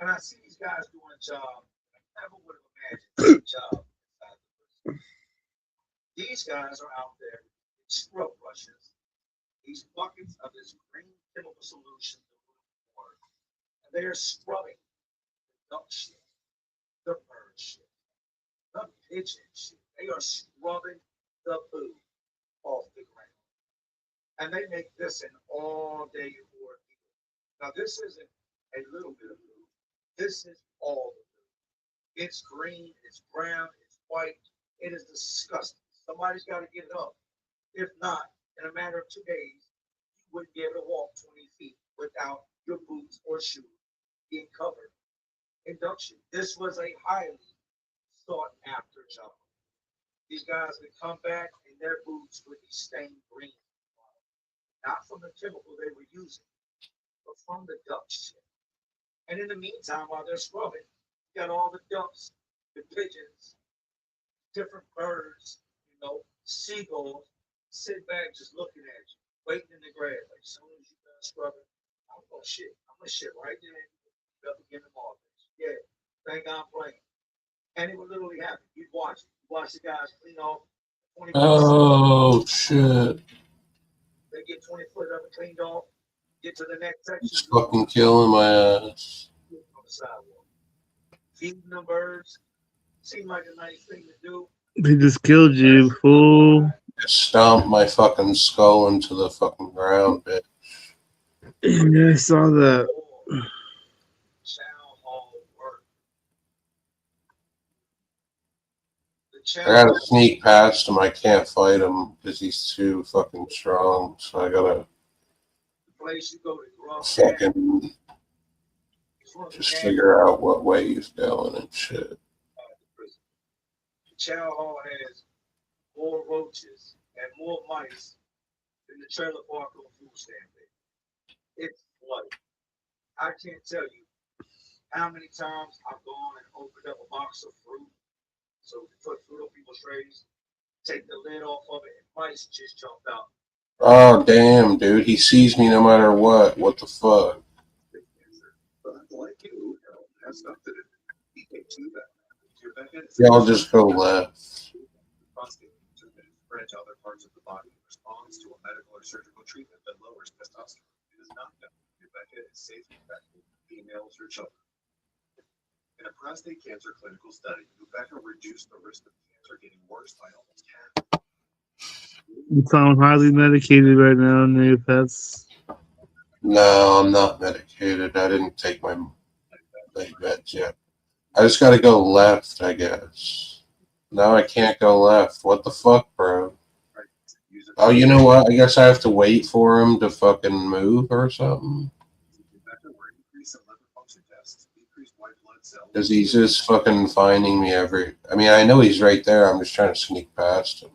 and I see these guys doing a job. I never would have imagined doing a job inside the prison. These guys are out there in scrub brushes, these buckets of this green chemical solution, and they are scrubbing the duck shit, the bird shit, the pigeon shit. They are scrubbing the food off the ground. And they make this an all-day ordeal. Now, this isn't a little bit of food. This is all the food. It's green, it's brown, it's white. It is disgusting. Somebody's got to get it up. If not, in a matter of 2 days, you wouldn't be able to walk 20 feet without your boots or shoes being covered. Induction. This was a highly sought after job. These guys would come back and their boots would be stained green. Not from the chemical they were using, but from the duck shit. And in the meantime, while they're scrubbing, you got all the ducks, the pigeons, different birds, seagulls, sit back just looking at you, waiting in the grass. Like, as soon as you done scrubbing, I'm gonna shit. I'm gonna shit right there. Up again tomorrow. Yeah, thank God I'm playing. And it would literally happen. You'd watch it. You watch the guys clean off 20 foot. Oh shit! They get 20 foot of it cleaned off. Get to the next section. It's fucking killing my ass. On the sidewalk. Feeding the birds. Seemed like a nice thing to do. They just killed you, fool. Stomp my fucking skull into the fucking ground, bitch. Yeah, I saw that. Chow hall work. The I chow gotta sneak past him. I can't fight him because he's too fucking strong. So I gotta place you go to grow up. fucking just figure out what way he's going and shit. The chow hall has more roaches and more mice than the trailer park on food stamp. It's flooded. I can't tell you how many times I've gone and opened up a box of fruit. So we put fruit on people's trays, take the lid off of it, and mice just jump out. Oh damn, dude! He sees me no matter what. What the fuck? But like you, has stuff to do. He takes you back. Your back end is Y'all just go left. prostate cancer that is spread to other parts of the body in response to a medical or surgical treatment that lowers testosterone. It is not known if Rebecca is safe and effective for females or children. In a prostate cancer clinical study, Rebecca reduced the risk of cancer getting worse by almost half. You sound highly medicated right now, Nate. That's No, I'm not medicated. I didn't take my meds yet. I just gotta go left, I guess. No, I can't go left. What the fuck, bro? Oh, you know what? I guess I have to wait for him to fucking move or something. Because he's just fucking finding me every... I mean, I know he's right there. I'm just trying to sneak past him.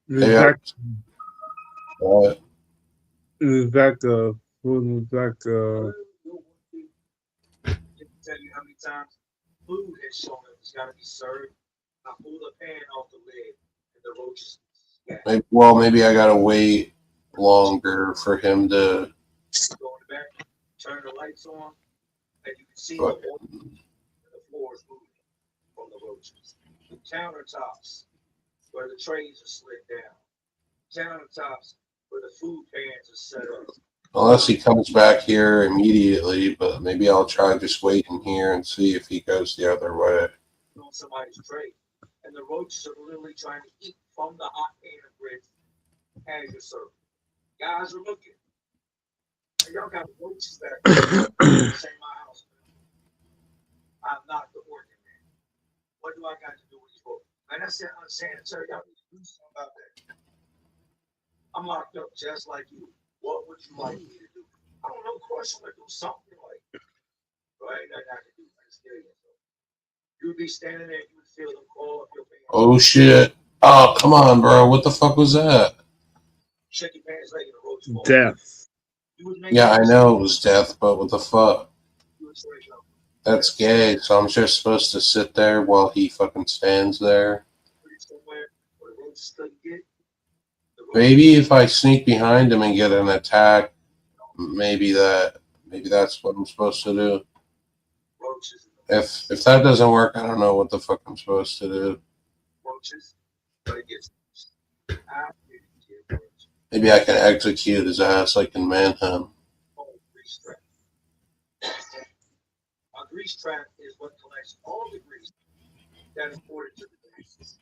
Yeah. What? Rebecca. Tell you how many times food has shown up. It's got to be served. I pull the pan off the lid, and the roaches. Maybe I gotta wait longer for him to... Go in the back, turn the lights on, and you can see the floor is moving from the roaches. The countertops where the trays are slid down. Countertops where the food pans are set up. Unless he comes back here immediately, but maybe I'll try just waiting here and see if he goes the other way. On somebody's tray, and the roaches are literally trying to eat from the hot pan of grits as you're serving. Guys are looking. And y'all got roaches back there. Say my house. I'm not the working man. What do I got to do with these roaches? Man, I said unsanitary. Y'all need to do something about that. I'm locked up just like you. What would you like me to do? I don't know. Of course, I'm gonna do something like, right? I can do. I just kidding. You'd be standing there, you would feel them call up your pants. Oh shit! Oh come on, bro! What the fuck was that? Shake your pants like in a roach ball. Death. Yeah, I know it was death, but what the fuck? That's gay. So I'm just supposed to sit there while he fucking stands there. Maybe if I sneak behind him and get an attack, maybe that's what I'm supposed to do. If that doesn't work, I don't know what the fuck I'm supposed to do. Maybe I can execute his ass like in Manhunt. A grease trap is what collects all the grease that is poured into the grease.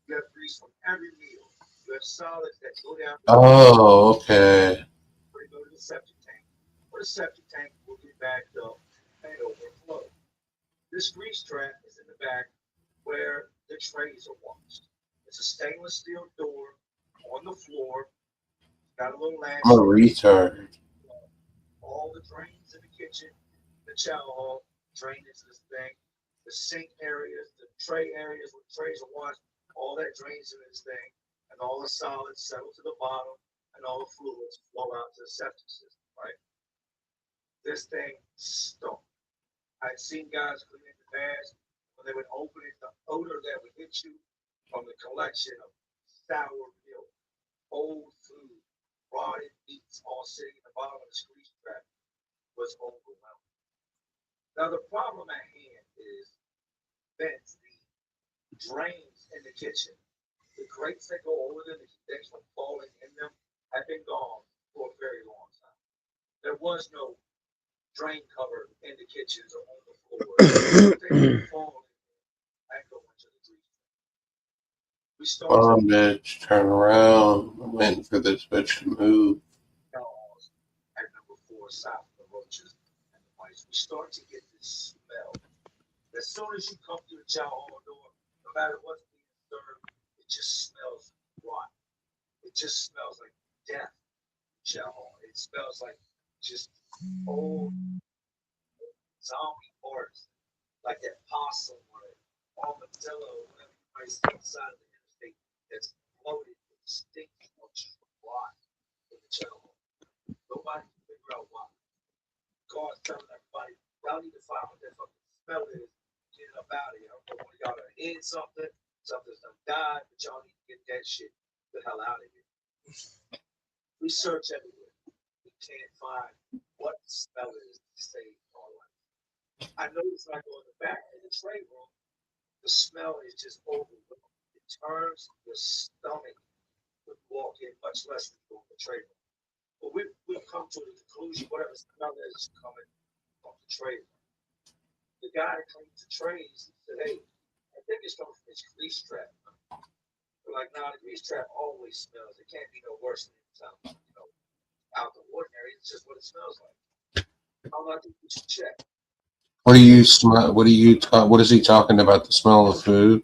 You have grease from every meal. You have solids that go down. Oh, okay. Where you go to the septic tank. Or the septic tank will get backed up and overflow. This grease trap is in the back where the trays are washed. It's a stainless steel door on the floor. Got a little latch. I'm a retard. All the drains in the kitchen, the chow hall, drain into this thing. The sink areas, the tray areas where the trays are washed, all that drains into this thing. and all the solids settle to the bottom, and all the fluids flow out to the septic system, right? This thing stunk. I'd seen guys clean in the past when they would open it, the odor that would hit you from the collection of sour milk, old food, rotted meats all sitting in the bottom of the grease trap was overwhelming. Now the problem at hand is vents, the drains in the kitchen. The grates that go over them to keep things from falling in them have been gone for a very long time. There was no drain cover in the kitchens or on the floor. Things fall and go into the grease. We started Bitch, turn around. I'm waiting for this bitch to move. Charles at number 4 south of the roaches and the mice. We start to get this smell. As soon as you come through the chow hall door, no matter what's being served, it just smells rotten. It just smells like death. Chow hall. It smells like just old zombie parts, like that possum or armadillo, whatever you might see inside of the interstate that's floated with stinking of rot in the chow hall. Nobody can figure out why. Cars telling everybody, y'all need to find what that fucking smell is. Get it up out of here. I don't know when y'all are in something, something's done died, but y'all need to get that shit the hell out of here. We search everywhere. We can't find what the smell is to save our life. I noticed when I go in the back in the trade room, the smell is just overwhelming. It turns your stomach to walk in, much less than go in the trade room. But we've come to the conclusion, whatever smell is coming from the trade room. The guy that cleans the trays said, hey, I think it's coming from this grease trap. We're like, nah, the grease trap always smells. It can't be no worse than it sounds, out the ordinary. It's just what it smells like. How about you should check? What do you smell? What is he talking about? The smell of food?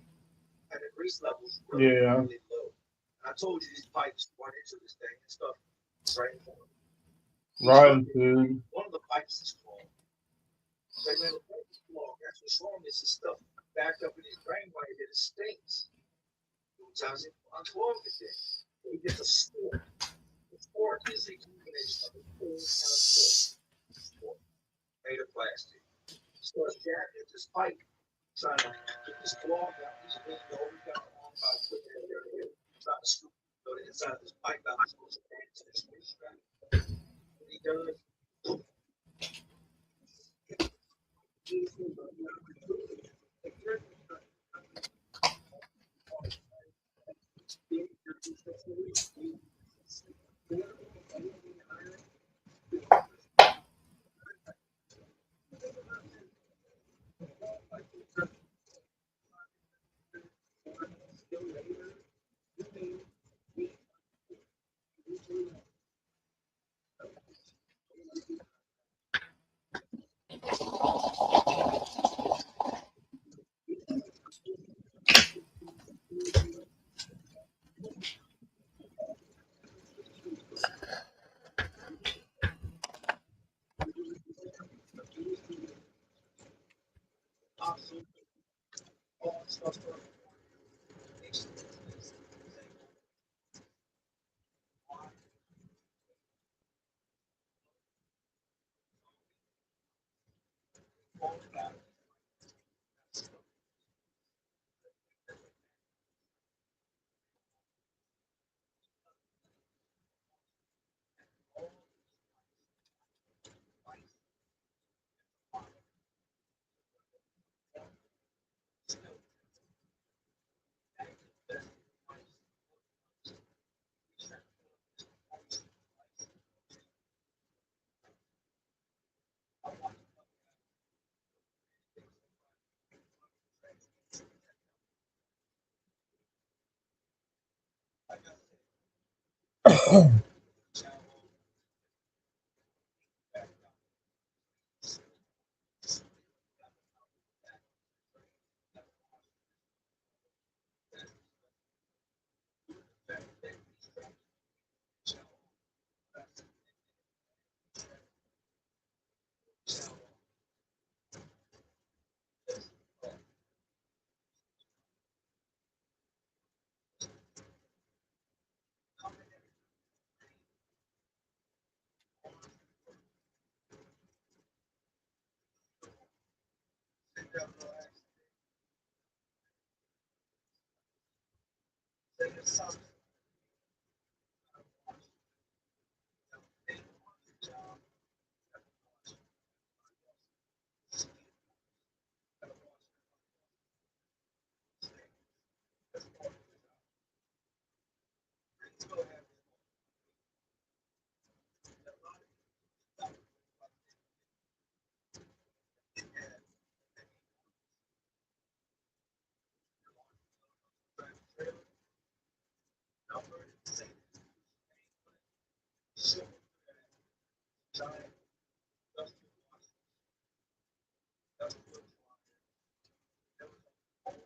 And the grease levels really, Yeah. really low. And I told you these pipes run into this thing and stuff drain for them. Rotten food. One of the pipes is clogged. They man, the pipe is clogged. That's what's wrong. It's the stuff backed up in his drain pipe that it stinks. Sometimes it unclogs it then. He gets a sport. The sport is a combination of a cool and a sport made of plastic. So it's jacked at this pipe, trying to get this clog out. He's leaned over, got the arm about putting it there, trying to scoop the inside of this pipe out. He's supposed to hand to this grease trap. What he does, all the stuff from giant industrial Washington. That was what there was a whole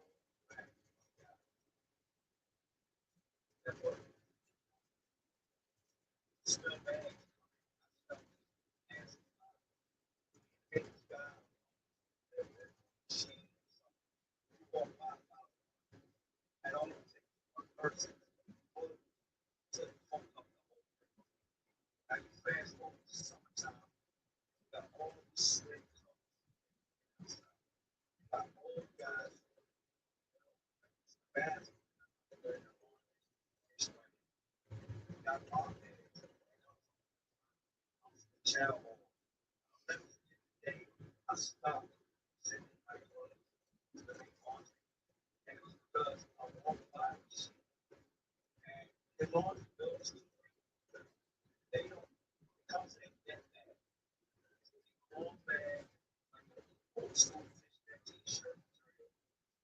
bag of guys that were still bags. I smelled nasty. It was guys that were machines. You walk by, and only take one person to pump up the whole thing. Now you fast forward to summertime, you got all the slick cars, you got old guys, fast, you got long heads, channel ball. Let me forget the day I stopped sitting my brother to the main laundry. And it was because I walked by the shit. And the laundry bills, they don't, it comes in that bag. It's a long bag, like an old school fishnet t-shirt material,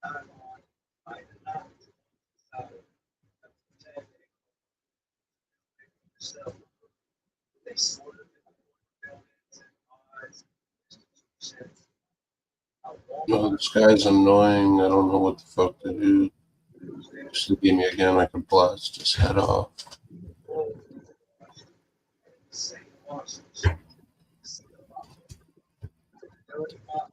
nylon, like the nylon side of it. That's the tag they sell. They sort of buildings and lines, institutions. I walked No, by this guy's annoying. I don't know what the fuck to do. Just to give me again, I could blast his head off. St. Washington. There was a lot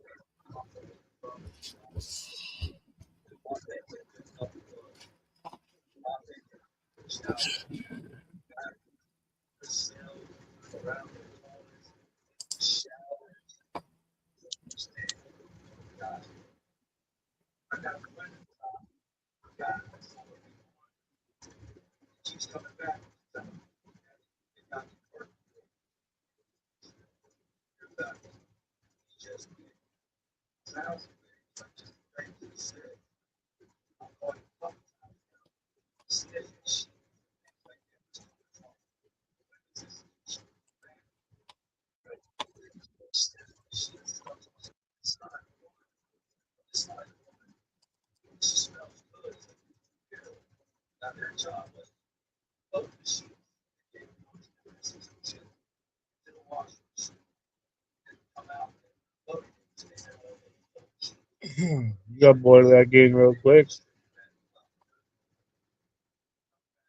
around the corners, showers, guys. I got a friend guy. She's coming back. It got to work. Just sounds like just things to say. I'm going to fuck. See it. She like that. It's not. It's not. She smells good. Now their job was load the sheets. They gave them to the washing machine and come out and load it. So they had all the sheets. You got bored of that game real quick.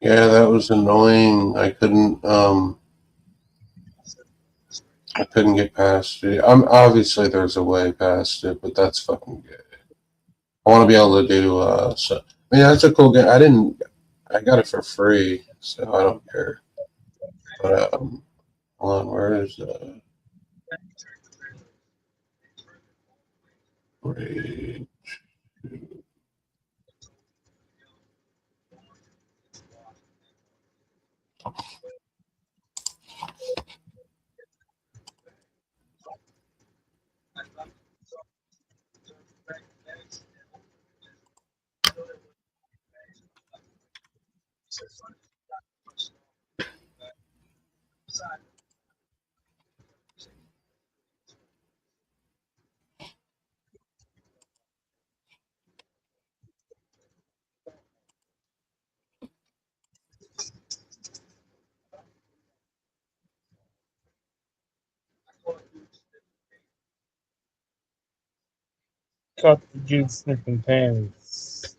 Yeah, that was annoying. I couldn't get past it. Obviously there's a way past it, but that's fucking good. I want to be able to do so. I mean, that's a cool game. I got it for free, so I don't care. But hold on, where is Rage? Caught the dude sniffing pants.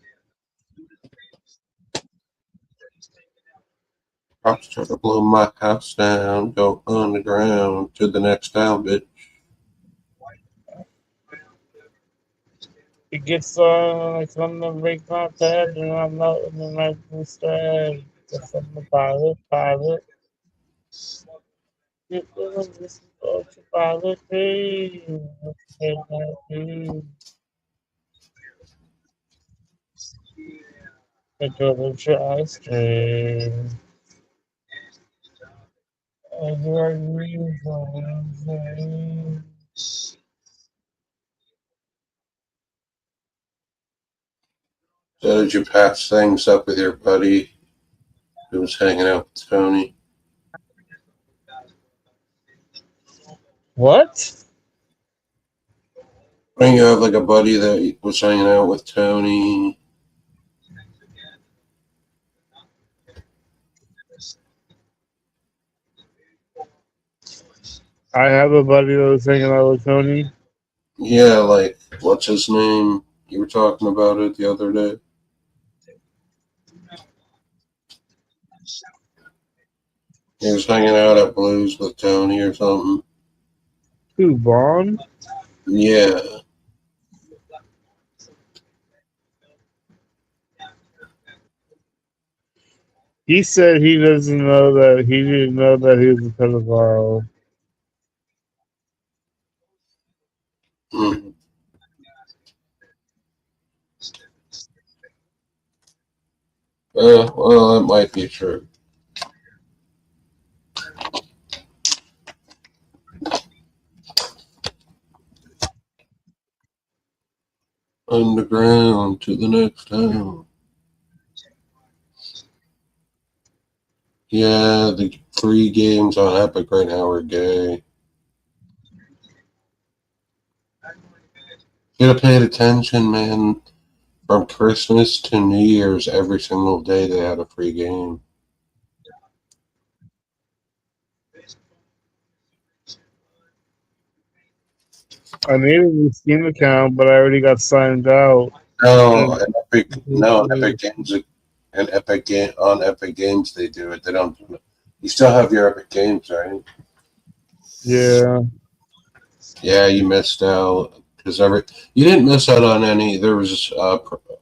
Cops trying to blow my house down, go underground to the next town, bitch. It gets like on the break my pad and I'm not in the night instead. Just on the pilot. Get the this pilot hey. Into the dry stream. And you're using So did you patch things up with your buddy who was hanging out with Tony? what? I think you have like a buddy that was hanging out with Tony. I have a buddy that was hanging out with Tony. Yeah, like what's his name? You were talking about it the other day. He was hanging out at Blues with Tony or something. Who, Vaughn? Yeah. He said he doesn't know that he didn't know that he was a pedophile. Mm. Well, that might be true. Underground to the next town. Yeah, the free games on Epic right now are gay. Should have paid attention, man. From Christmas to New Year's, every single day they had a free game. I made a new Steam account, but I already got signed out. No, Epic Games and Epic Game on Epic Games they do it. They don't. You still have your Epic Games, right? Yeah. Yeah, you missed out because you didn't miss out on any. There was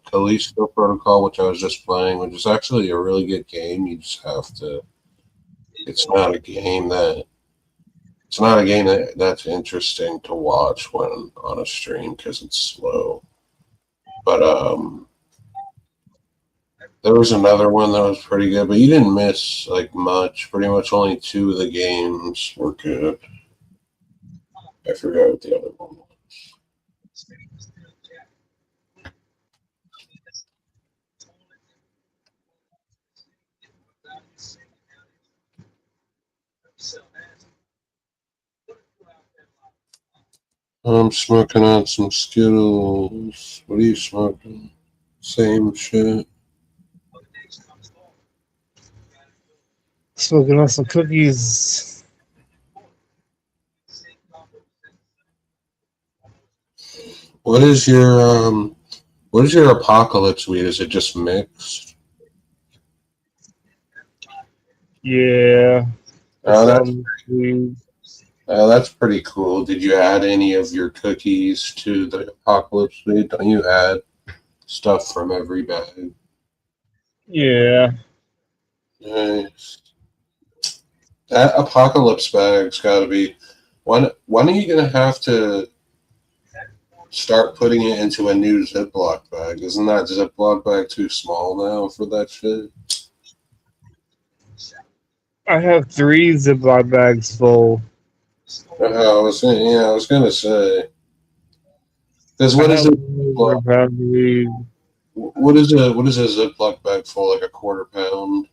Callisto Protocol, which I was just playing, which is actually a really good game. You just have to. It's not a game that's interesting to watch when on a stream because it's slow. But there was another one that was pretty good, but you didn't miss like much. Pretty much only 2 of the games were good. I forgot what the other one was. I'm smoking on some Skittles. What are you smoking? Same shit. Smoking on some cookies. What is your apocalypse weed? Is it just mixed? Yeah. Oh, Weed. that's pretty cool. Did you add any of your cookies to the apocalypse weed? Don't you add stuff from every bag? Yeah. Nice. That apocalypse bag's got to be. When are you gonna have to start putting it into a new Ziploc bag? Isn't that Ziploc bag too small now for that shit? I have 3 Ziploc bags full. I was gonna say. Because I have over a pound of weed. what is a Ziploc bag full? Like a quarter pound?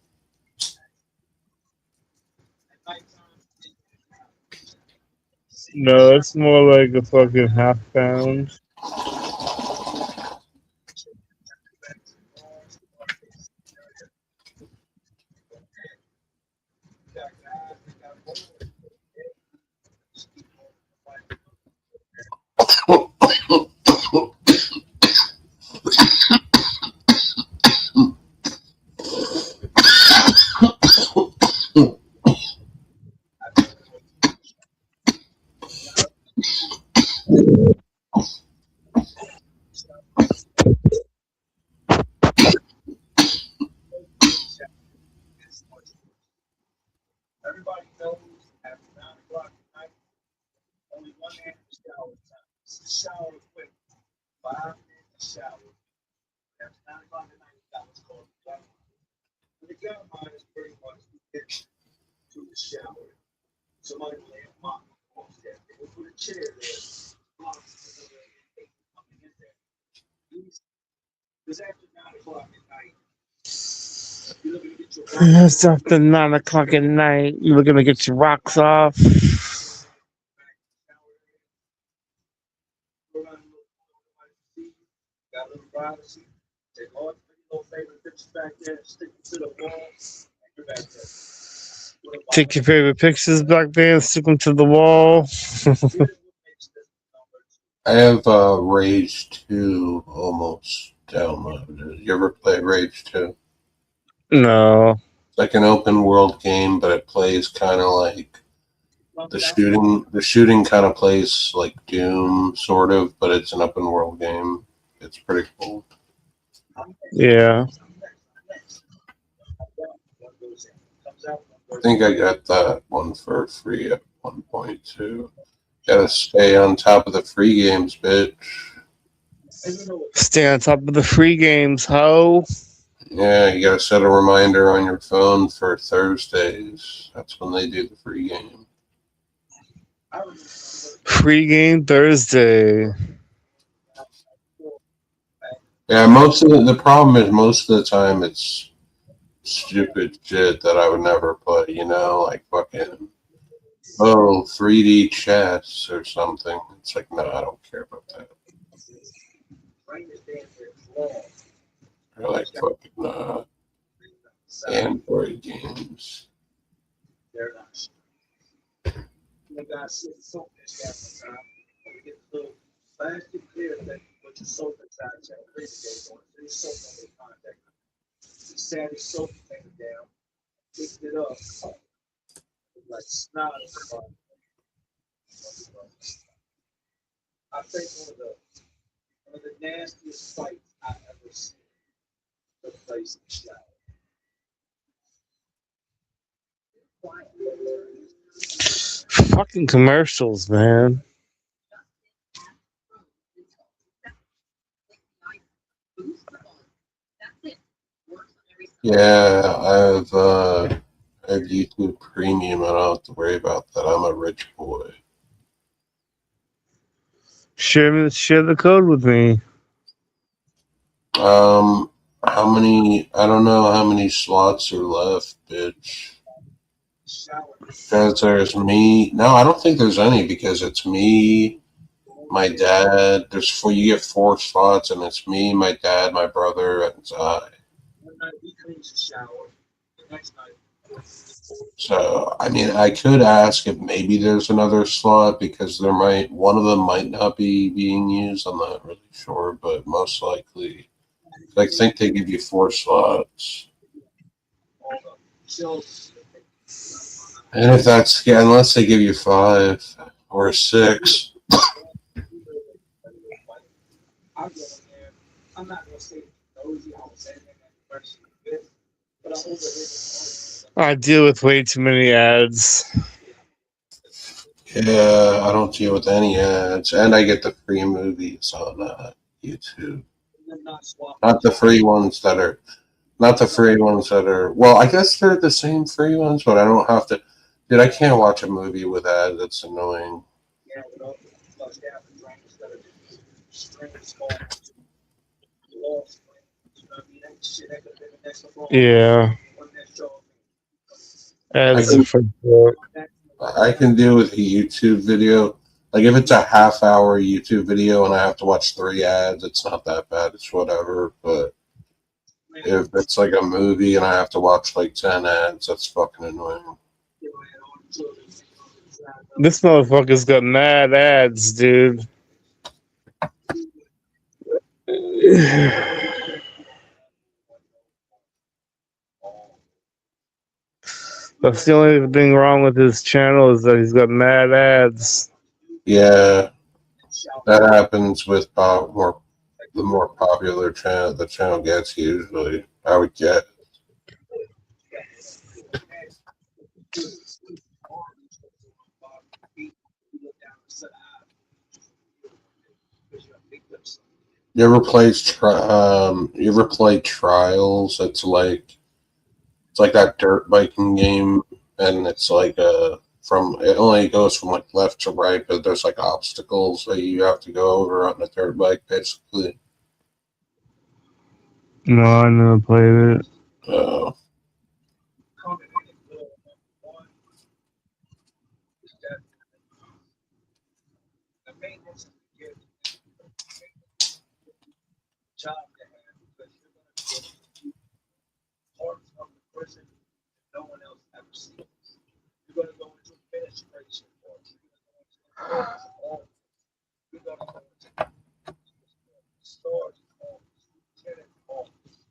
No, it's more like a fucking half pound. Everybody knows at 9 o'clock at night, only one man in the shower time. Shower quick, 5 minutes shower. After 9 o'clock at night, that was called the gun mine. And the gun mine is pretty much the kitchen to the shower. Somebody will lay a mop on there. They will put a chair there. Coming in there. Because after 9 o'clock at night, you're looking to get your It's after 9 o'clock at night. You're gonna get your rocks off. got a little privacy. Take all your favorite pictures back there, stick them to the wall, and you're back there. Take your favorite pictures back there and stick them to the wall. I have Rage 2 almost downloaded. You ever play Rage 2? No. It's like an open world game, but it plays kind of like the shooting kind of plays like Doom, sort of, but it's an open world game. It's pretty cool. Yeah. I think I got that one for free at 1.2. Gotta stay on top of the free games, bitch. Stay on top of the free games, ho. Yeah, you gotta set a reminder on your phone for Thursdays. That's when they do the free game. Free game Thursday. Yeah, most of the problem is most of the time it's stupid shit that I would never play, you know, like fucking 3D chess or something. It's like, no, I don't care about that. Or like fucking Android games. They're not. They got soap inside. We get a little plastic clear that put your soap inside. So there's soap on the contact. He sat his soap thing down, picked it up, like snot. I think one of the nastiest fights I ever seen took place in the shower. Fucking commercials, man. Yeah, I have YouTube Premium. I don't have to worry about that. I'm a rich boy. Share the code with me. How many? I don't know how many slots are left, bitch. Because there's me. No, I don't think there's any because it's me, my dad. There's four. You get 4 slots, and it's me, my dad, my brother, and Zai. One night he cleans the shower. The next night. So, I mean, I could ask if maybe there's another slot because one of them might not be being used. I'm not really sure, but most likely, I think they give you 4 slots. And if that's, yeah, unless they give you 5 or 6. I'm not going to say nosy. I was saying that person, but I overheard. I deal with way too many ads. Yeah, I don't deal with any ads, and I get the free movies on YouTube. Not the free ones that are, not the free ones that are. Well, I guess they're the same free ones, but I don't have to. Dude, I can't watch a movie with ads. That's annoying. Yeah. Ads are for I can deal with a YouTube video. Like if it's a half-hour YouTube video and I have to watch 3 ads, it's not that bad. It's whatever. But if it's like a movie and I have to watch like 10 ads, that's fucking annoying. This motherfucker's got mad ads, dude. That's the only thing wrong with his channel is that he's got mad ads. Yeah, that happens with the more popular channel the channel gets usually. I would get. You ever play Trials? It's like that dirt biking game, and it's like it only goes from like left to right, but there's like obstacles that you have to go over on a dirt bike, basically. No, I never played it. Job to have because you're going to get parts of the person no one else ever sees. We're gonna go to stores, tenant homes,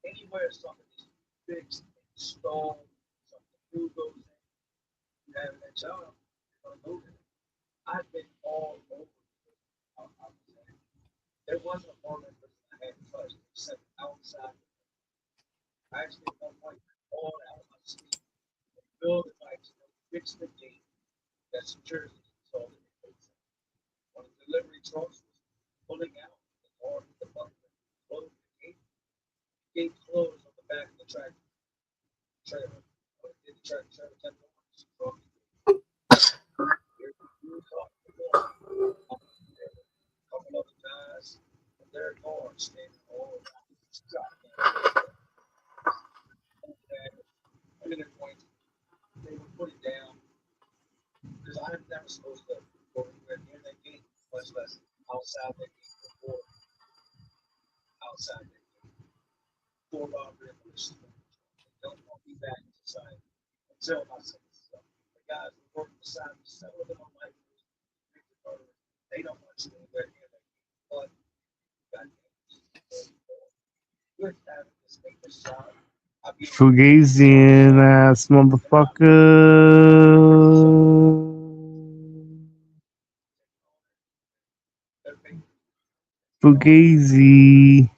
anywhere something is fixed, installed, something new goes in, you have that job, you're gonna go there. I've been all over. I'm saying. There wasn't a moment that I had touched except outside. I actually at one point all out of my sleep. Build the lights, fix the gate. That's Jersey. So when the delivery trucks was pulling out, the door, the button closed the gate closed on the back of the tractor trailer. When it did the tractor trailer kept on, she broke the gate. A couple other guys, and they're gone, standing all around. And at that point, they would put it down because I'm never supposed to go anywhere near that gate, much less outside that gate before outside that gate. Before robbery and police. Don't want me back in society. Tell myself stuff. The guys who work beside me, some of them are like they don't want you anywhere near that gate. But good having this make this job. Fugazian ass motherfucker. Fugazi.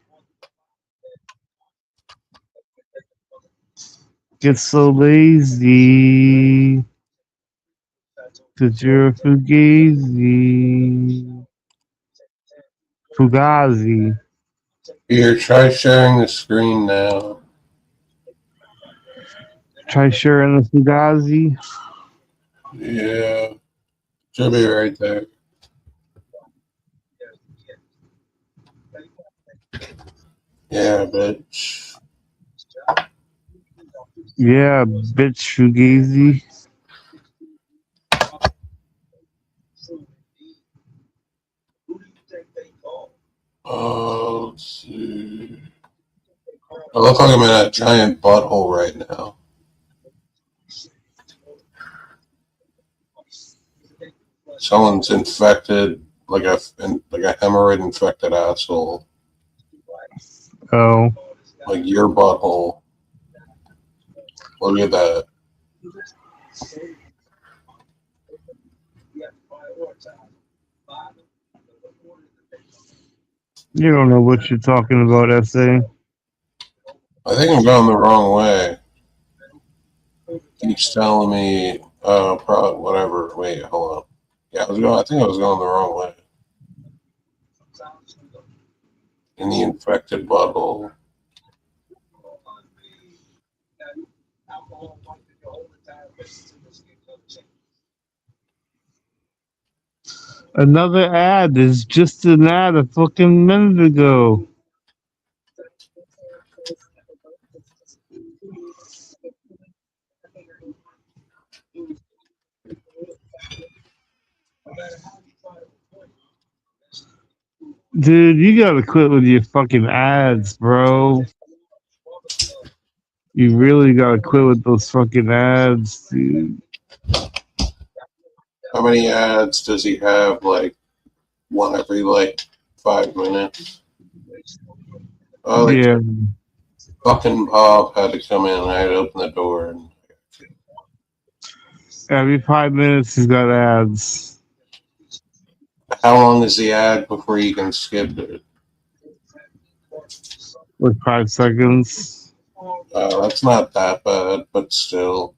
Get so lazy. Cause you're a Fugazi. Fugazi. Here, try sharing the screen now. Try sharing the Fugazi. Yeah. Should be right there. Yeah, bitch. Yeah, bitch Fugazi. Let's see. I look like I'm in a giant butthole right now. Someone's infected, like a hemorrhoid infected asshole. Oh. Like your butthole. Look at that. You don't know what you're talking about, SA. I think I'm going the wrong way. Keeps telling me, probably whatever. Wait, hold on. Yeah, I think I was going the wrong way. In the infected butthole. Another ad is just an ad a fucking minute ago. Dude, you gotta quit with your fucking ads, bro. You really gotta quit with those fucking ads, dude. How many ads does he have? Like one every 5 minutes. Oh, Yeah. Fucking Bob had to come in. I had to open the door. And Every 5 minutes he's got ads. how long is the ad before you can skip it? Like 5 seconds. That's not that bad, but still.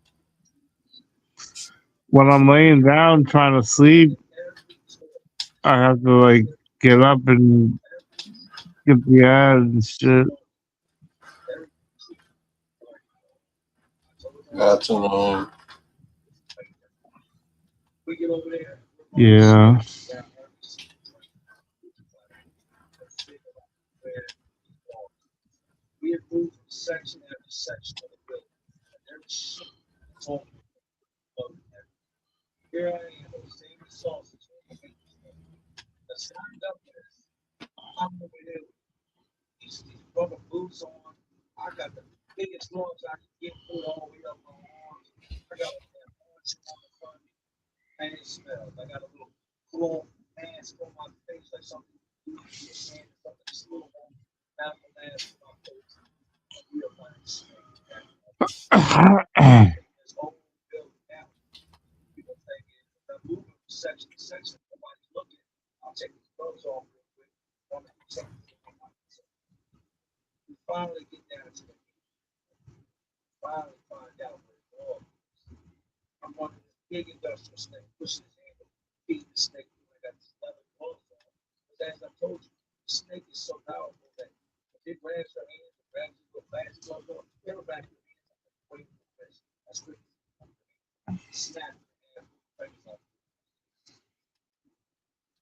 When I'm laying down trying to sleep, I have to get up and skip the ads and shit. That's annoying. Yeah. We have moved section after section of the building. There's so here I am, the same sausage. The stand up there. I'm over here. These rubber boots on. I got the biggest gloves I can get put all the way up my arms. I got that punch on the front. and it smells. I got a little cloth mask on my face, like something something just a little medical mask on my face. A real nice snake. This whole building now. People think if I'm moving from section to section, nobody's looking. I'll take these clothes off real quick. One of the sections of my life. We finally get down to the finally find out where it was. I'm on this big industrial snake, pushing his hand to feed the snake. I got this leather gloves on. But as I told you, the snake is so powerful that if it grabs your hand, it grabs you with fast gloves on, it'll back your hands up and wait for the rest. That's quick. Snap your hand, things like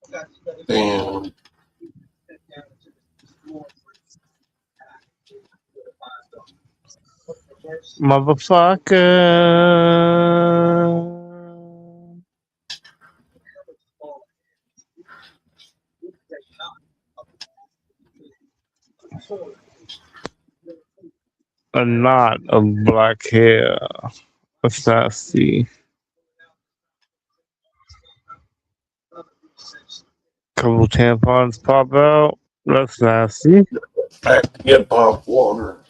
that. Damn. Sit down into the floor for Motherfucker. A knot of black hair. What's that? See? Couple tampons pop out. That's nasty. I have to get pop water.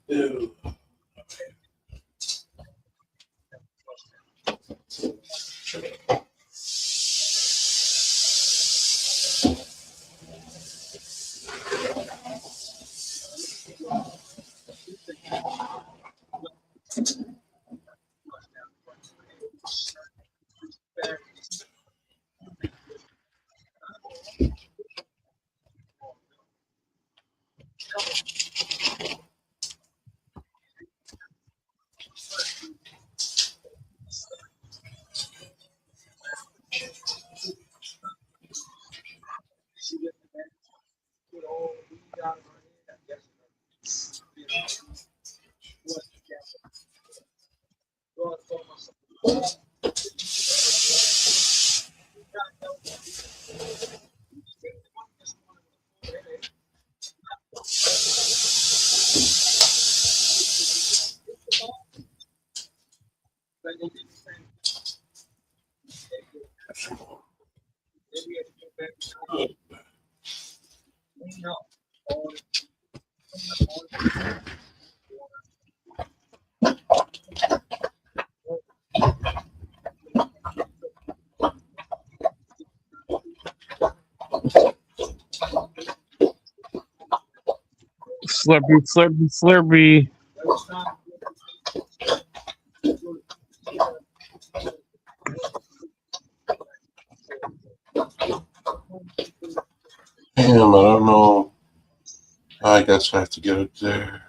Ew. Slurpy, slurpy, slurpy. Damn, I don't know. I guess I have to get it there.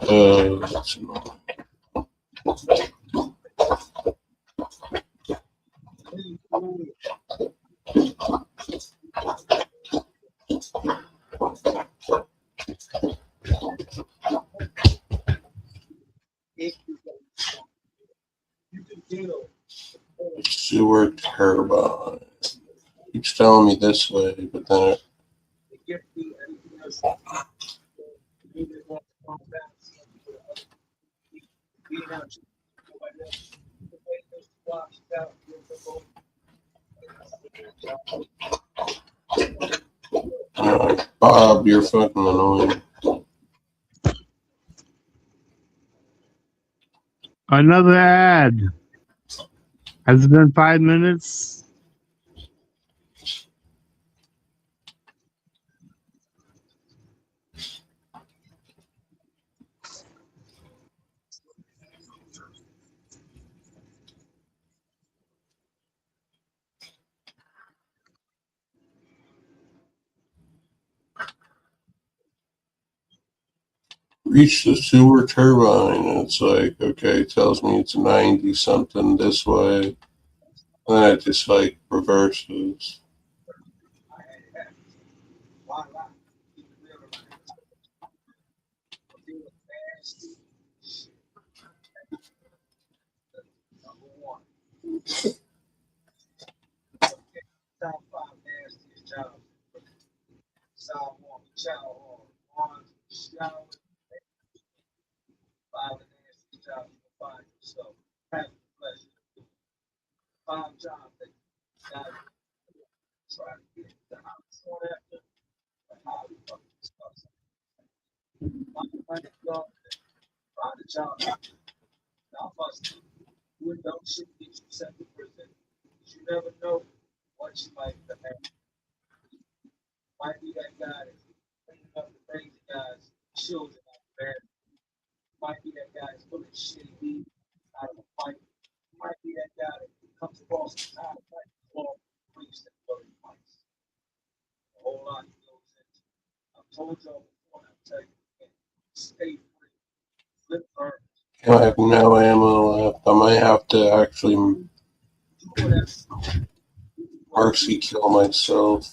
That's not. Sewer turbine. Keeps telling me this way, but then it. Bob, you're fucking annoying. Another ad. Has it been 5 minutes? Reach the sewer turbine. And it's like, okay, it tells me it's 90 something this way. And then it just like reverses. Sound on, chow on, shower, five and nasty jobs you will find yourself. Have the pleasure. Five jobs that you got try to get the house on after, but how you fucking discuss it. Find the job, find the job. Now, first, you and don't shit get you sent to prison. You never know what you might have. Might be that guy that's cleaning up the crazy guys, children out there. Might be that guy that's pulling shitty weed out of a fight. Might be that guy that comes across the time like claw priest and bloody fights. A whole lot goes into it. I've told y'all before, and I'll tell you again. Stay free. Flip burgers. I have no ammo left. I might have to actually mercy kill myself.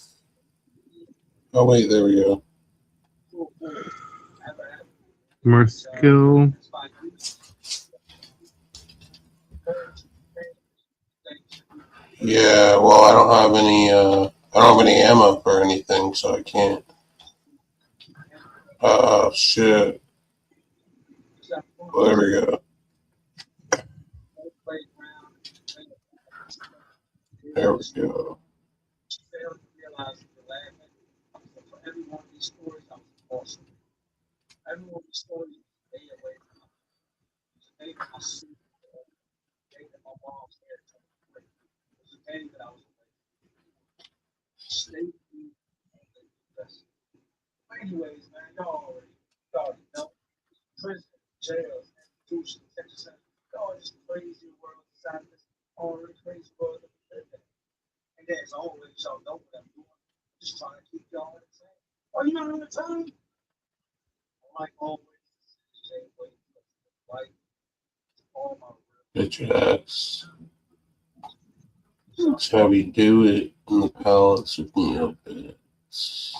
Oh wait, there we go. Mercy kill. Yeah, well, I don't have any ammo for anything, so I can't. Shit. Well, there we go. There we go. Every one of these stories, I was awesome. Every one of these stories, they away from me. The day that my suit, the day that my mom's hair turned gray, was the day that I was away. Stay free and live the best. Anyways, man, y'all already know. Prison, jails, institutions, detention centers, y'all just crazy world inside this already crazy world that we live in. And there's always y'all know what I'm doing. Just trying to keep y'all entertained. Are you not entertained? Like always, this is Jay Wade, like all my Bitch ass. That's how we do it in the palace of Neopets.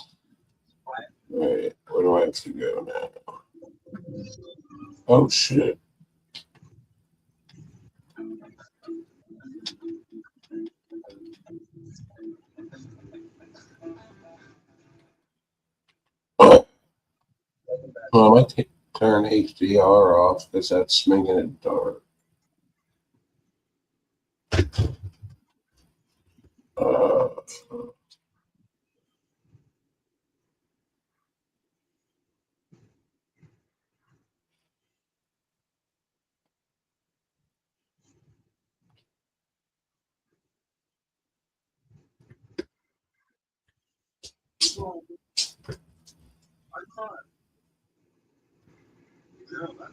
Alright, where do I have to go now? Oh shit. Well, I might turn HDR off because that's making it dark. girl, man.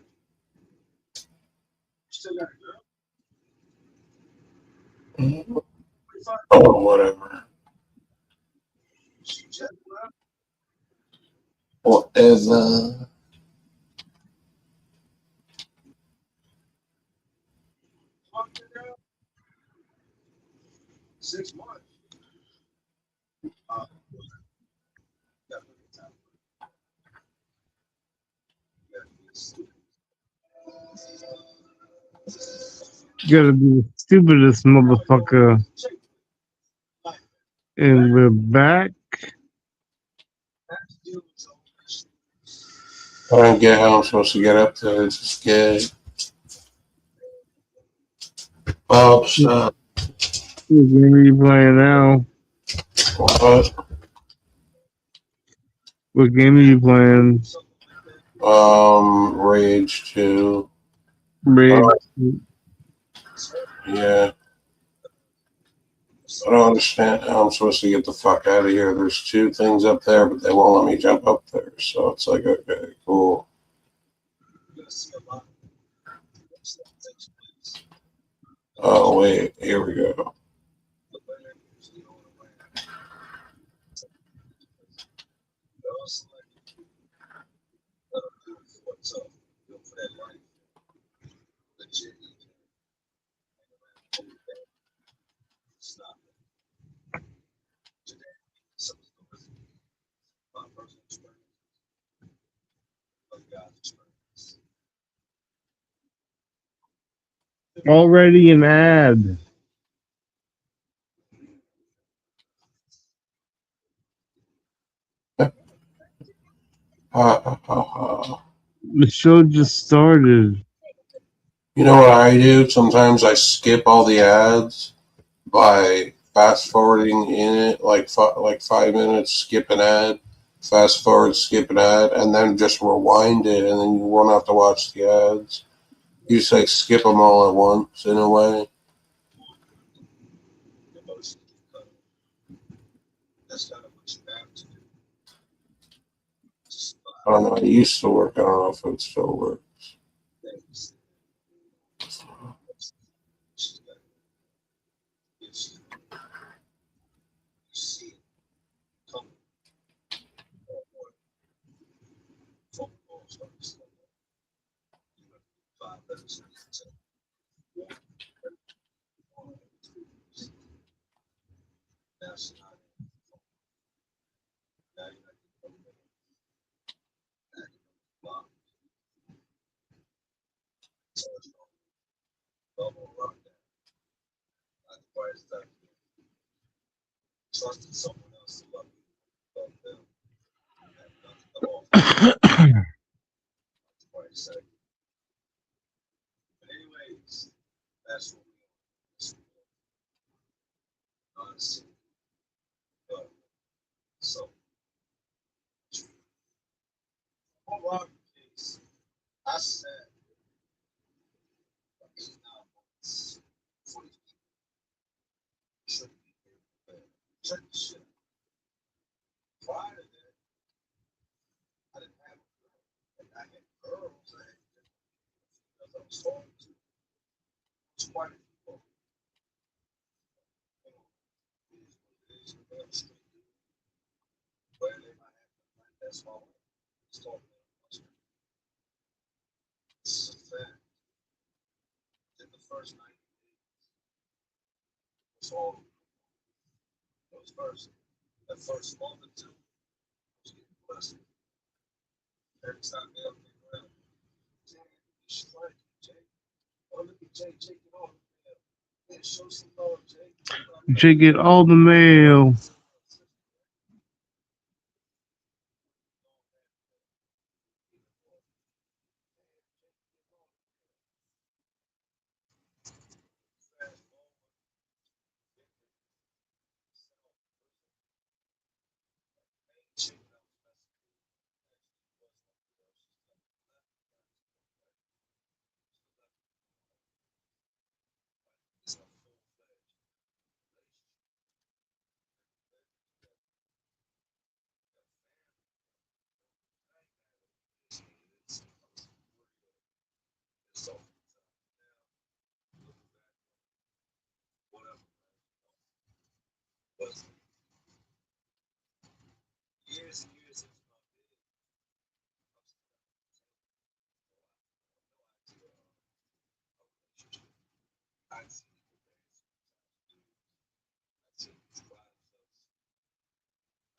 Still got a girl. Oh, whatever. She just left. Whatever. Fuck the girl. 6 months. Definitely time. You gotta be the stupidest motherfucker. And we're back. I don't get how I'm supposed to get up there. It's just gay. Oh, shit. What game are you playing now? What? What game are you playing? Rage 2. Rage. Yeah. I don't understand how I'm supposed to get the fuck out of here. There's 2 things up there, but they won't let me jump up there. So it's like, okay, cool. Oh, wait. Here we go. Already an ad. The show just started. You know what I do? Sometimes I skip all the ads by fast forwarding in it, like 5 minutes, skip an ad, fast forward, skip an ad, and then just rewind it, and then you won't have to watch the ads. You just like skip them all at once in a way. That's kind of what you have to do. I don't know. It used to work. I don't know if it still works. Things. See it come phone calls on this level. 5 minutes. That's not now you're not going to double lockdown. That's why it's that trusting someone else to love you. Love them. And nothing at all. That's why it's that. But anyways, that's what we are. Honestly. But so on Rocky case, I said 8 months for these people shouldn't be here. Check the shit. Prior to that, I didn't have a girl. And I had girls I had because I was talking to. It's quite a few people. You know, it is what it is. The real street. Where they might have to find that small. It's talking to them. This is a fact. In the first 90 days, it's all those first, that first month or two, I was getting blessed. Every time they up there around, Jay, she's like, Jay, oh, look at Jay, Jay, get on. Yeah, show some love, Jay. Jay get all the mail. So, whatever. But years and years into my business, I see these products,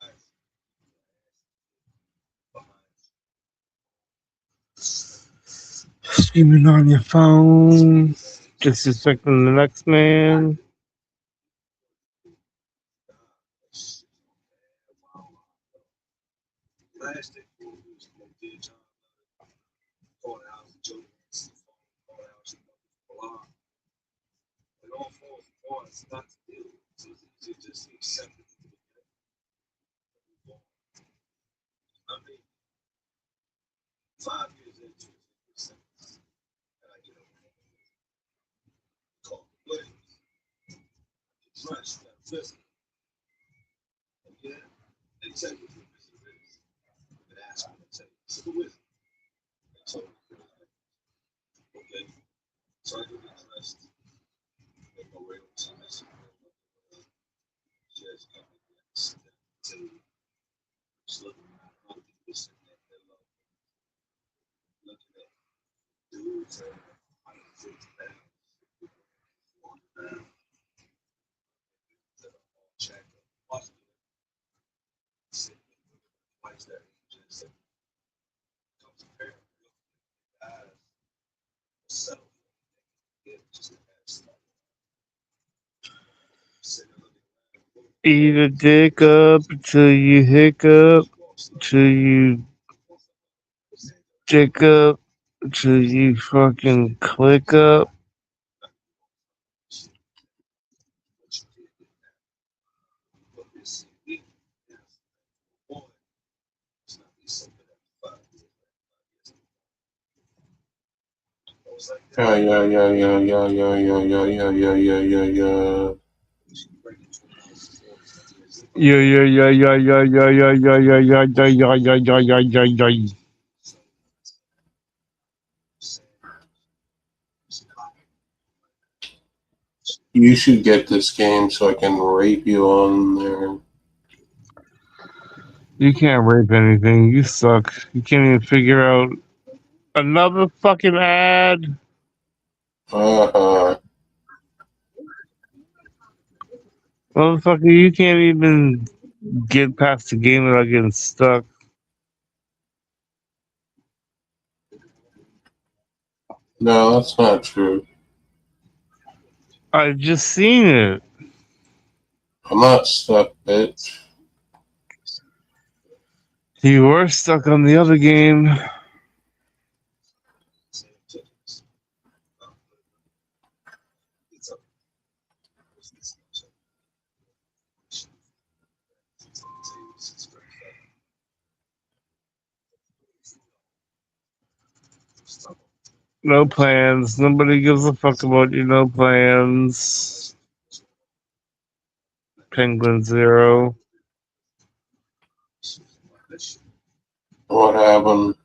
I see behind Streaming on your phone. Disrespecting the next man. plastic movies that did John calling out Joe calling out blah. And all four it's not to deal with. So it's just accept it. I mean, 5 years into it, and I get a call play, dressed, got physical. And yeah, they tell you who this is. And ask me to tell you, so who is it? They told me, okay. So I go get dressed, make my way over to this. She has nothing to just looking around, this and that, looking at dudes and 150 pounds, 400 pounds, that are all jacked up, muscular, sitting twice that age, and said, comes a pair of guys, settle for anything, just to have stuff. Sitting there looking around, Eat a dick up till you hiccup, till you Jacob, till you fucking click up. Yeah, yeah, yeah, yeah, yeah, yeah, yeah, yeah, yeah, yeah, yeah, yeah, yeah. Yeah, yeah, yeah, yeah, yeah, yeah, yeah, yeah, yeah, yeah, yeah, yeah, yeah, yeah, yeah, yeah, yeah. You should get this game so I can rape you on there. You can't rape anything. You suck. You can't even figure out another fucking ad. Uh-huh. Motherfucker, you can't even get past the game without getting stuck. No, that's not true. I just seen it. I'm not stuck, bitch. You were stuck on the other game. No plans. Nobody gives a fuck about you. No plans. Penguin Zero. What happened?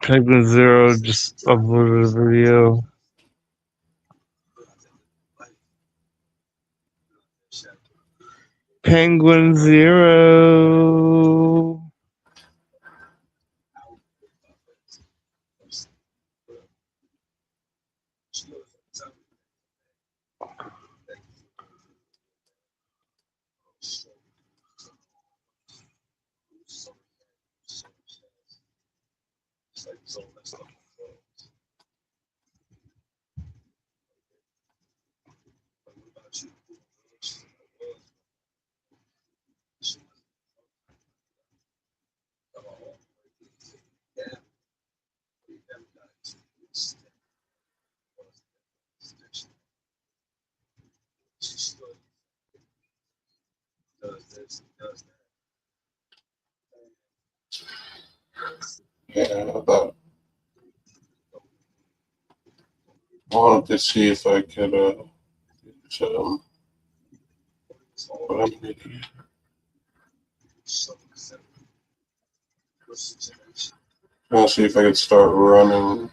Penguin Zero just uploaded a video. Penguin Zero. Yeah, but I wanted to see if I could, but I'm an idiot. I want to see if I could start running.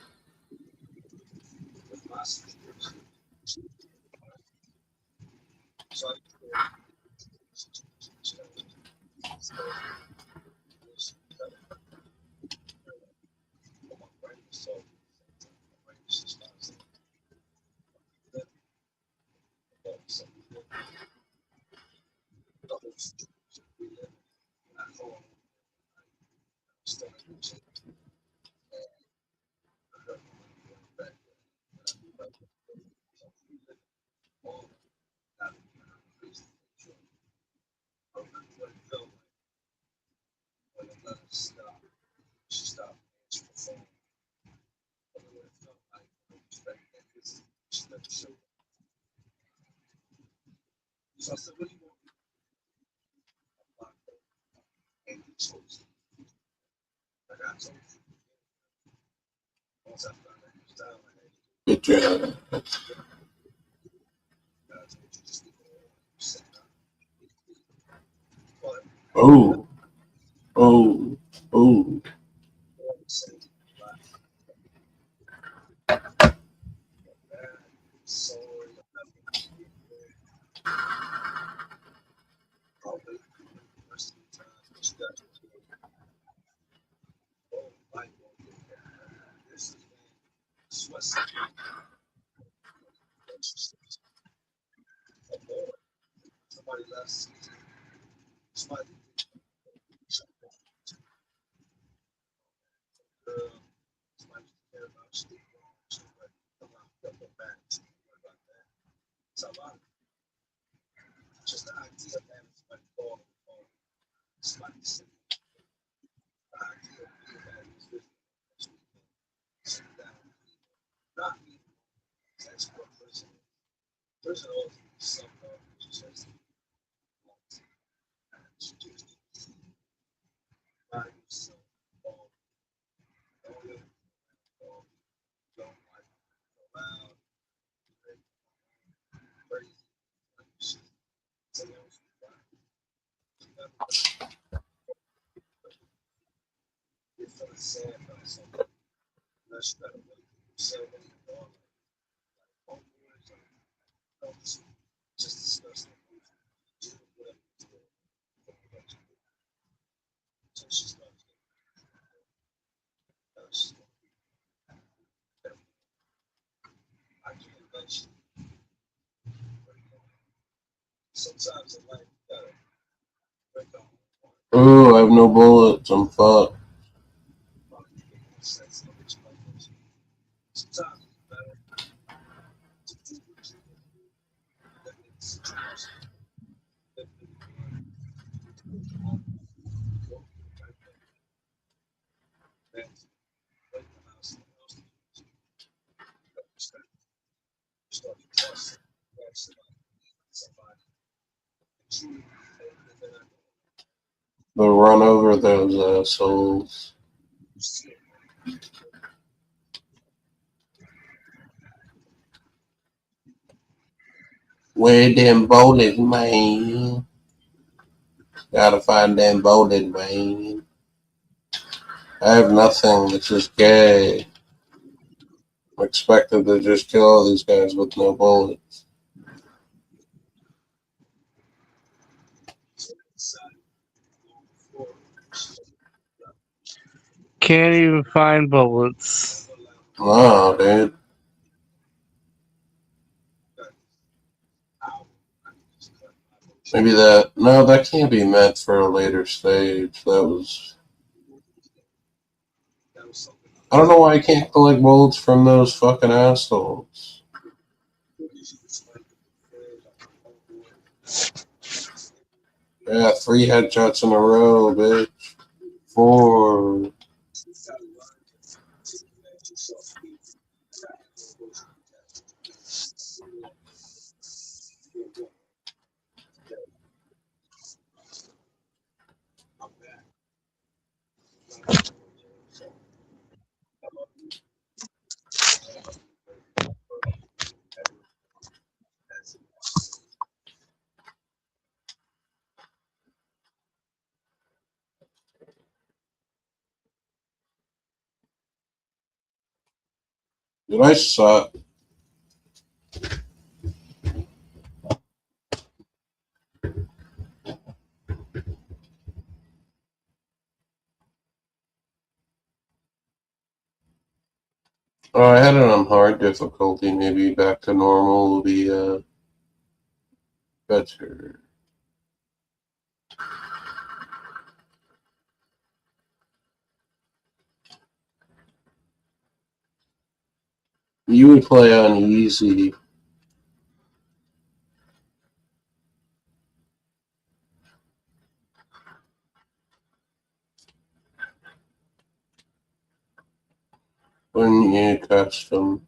Good job. Oh, oh, oh. There's an old song which says, "Buy yourself a ball, don't let it fall, don't like it loud, crazy, something else you buy. You're feeling sad about something, unless you gotta wait for yourself in the morning, like homeboys or just disgusting. Just whatever it's doing. So she starts getting I can't let you. Sometimes in life, you gotta break on Ooh, I have no bullets. I'm fucked. sense of which motives. Sometimes it's better to do what you can do than in a situation that go the right way. Then wait for someone else to do it. You understand? You start to trust somebody. And truly, everything that I know, They'll run over those assholes. you see it. Where them bullets, man? Gotta find them bullets, man. I have nothing. It's just gay. I'm expected to just kill all these guys with no bullets. So they decided to go forward. Can't even find bullets. No, dude. Maybe that. No, that can't be meant for a later stage. That was. I don't know why I can't collect bullets from those fucking assholes. Yeah, 3 headshots in a row, bitch. 4. Dude, I suck. Oh, I had it on hard difficulty. Maybe back to normal will be better. You would play on easy. When you custom.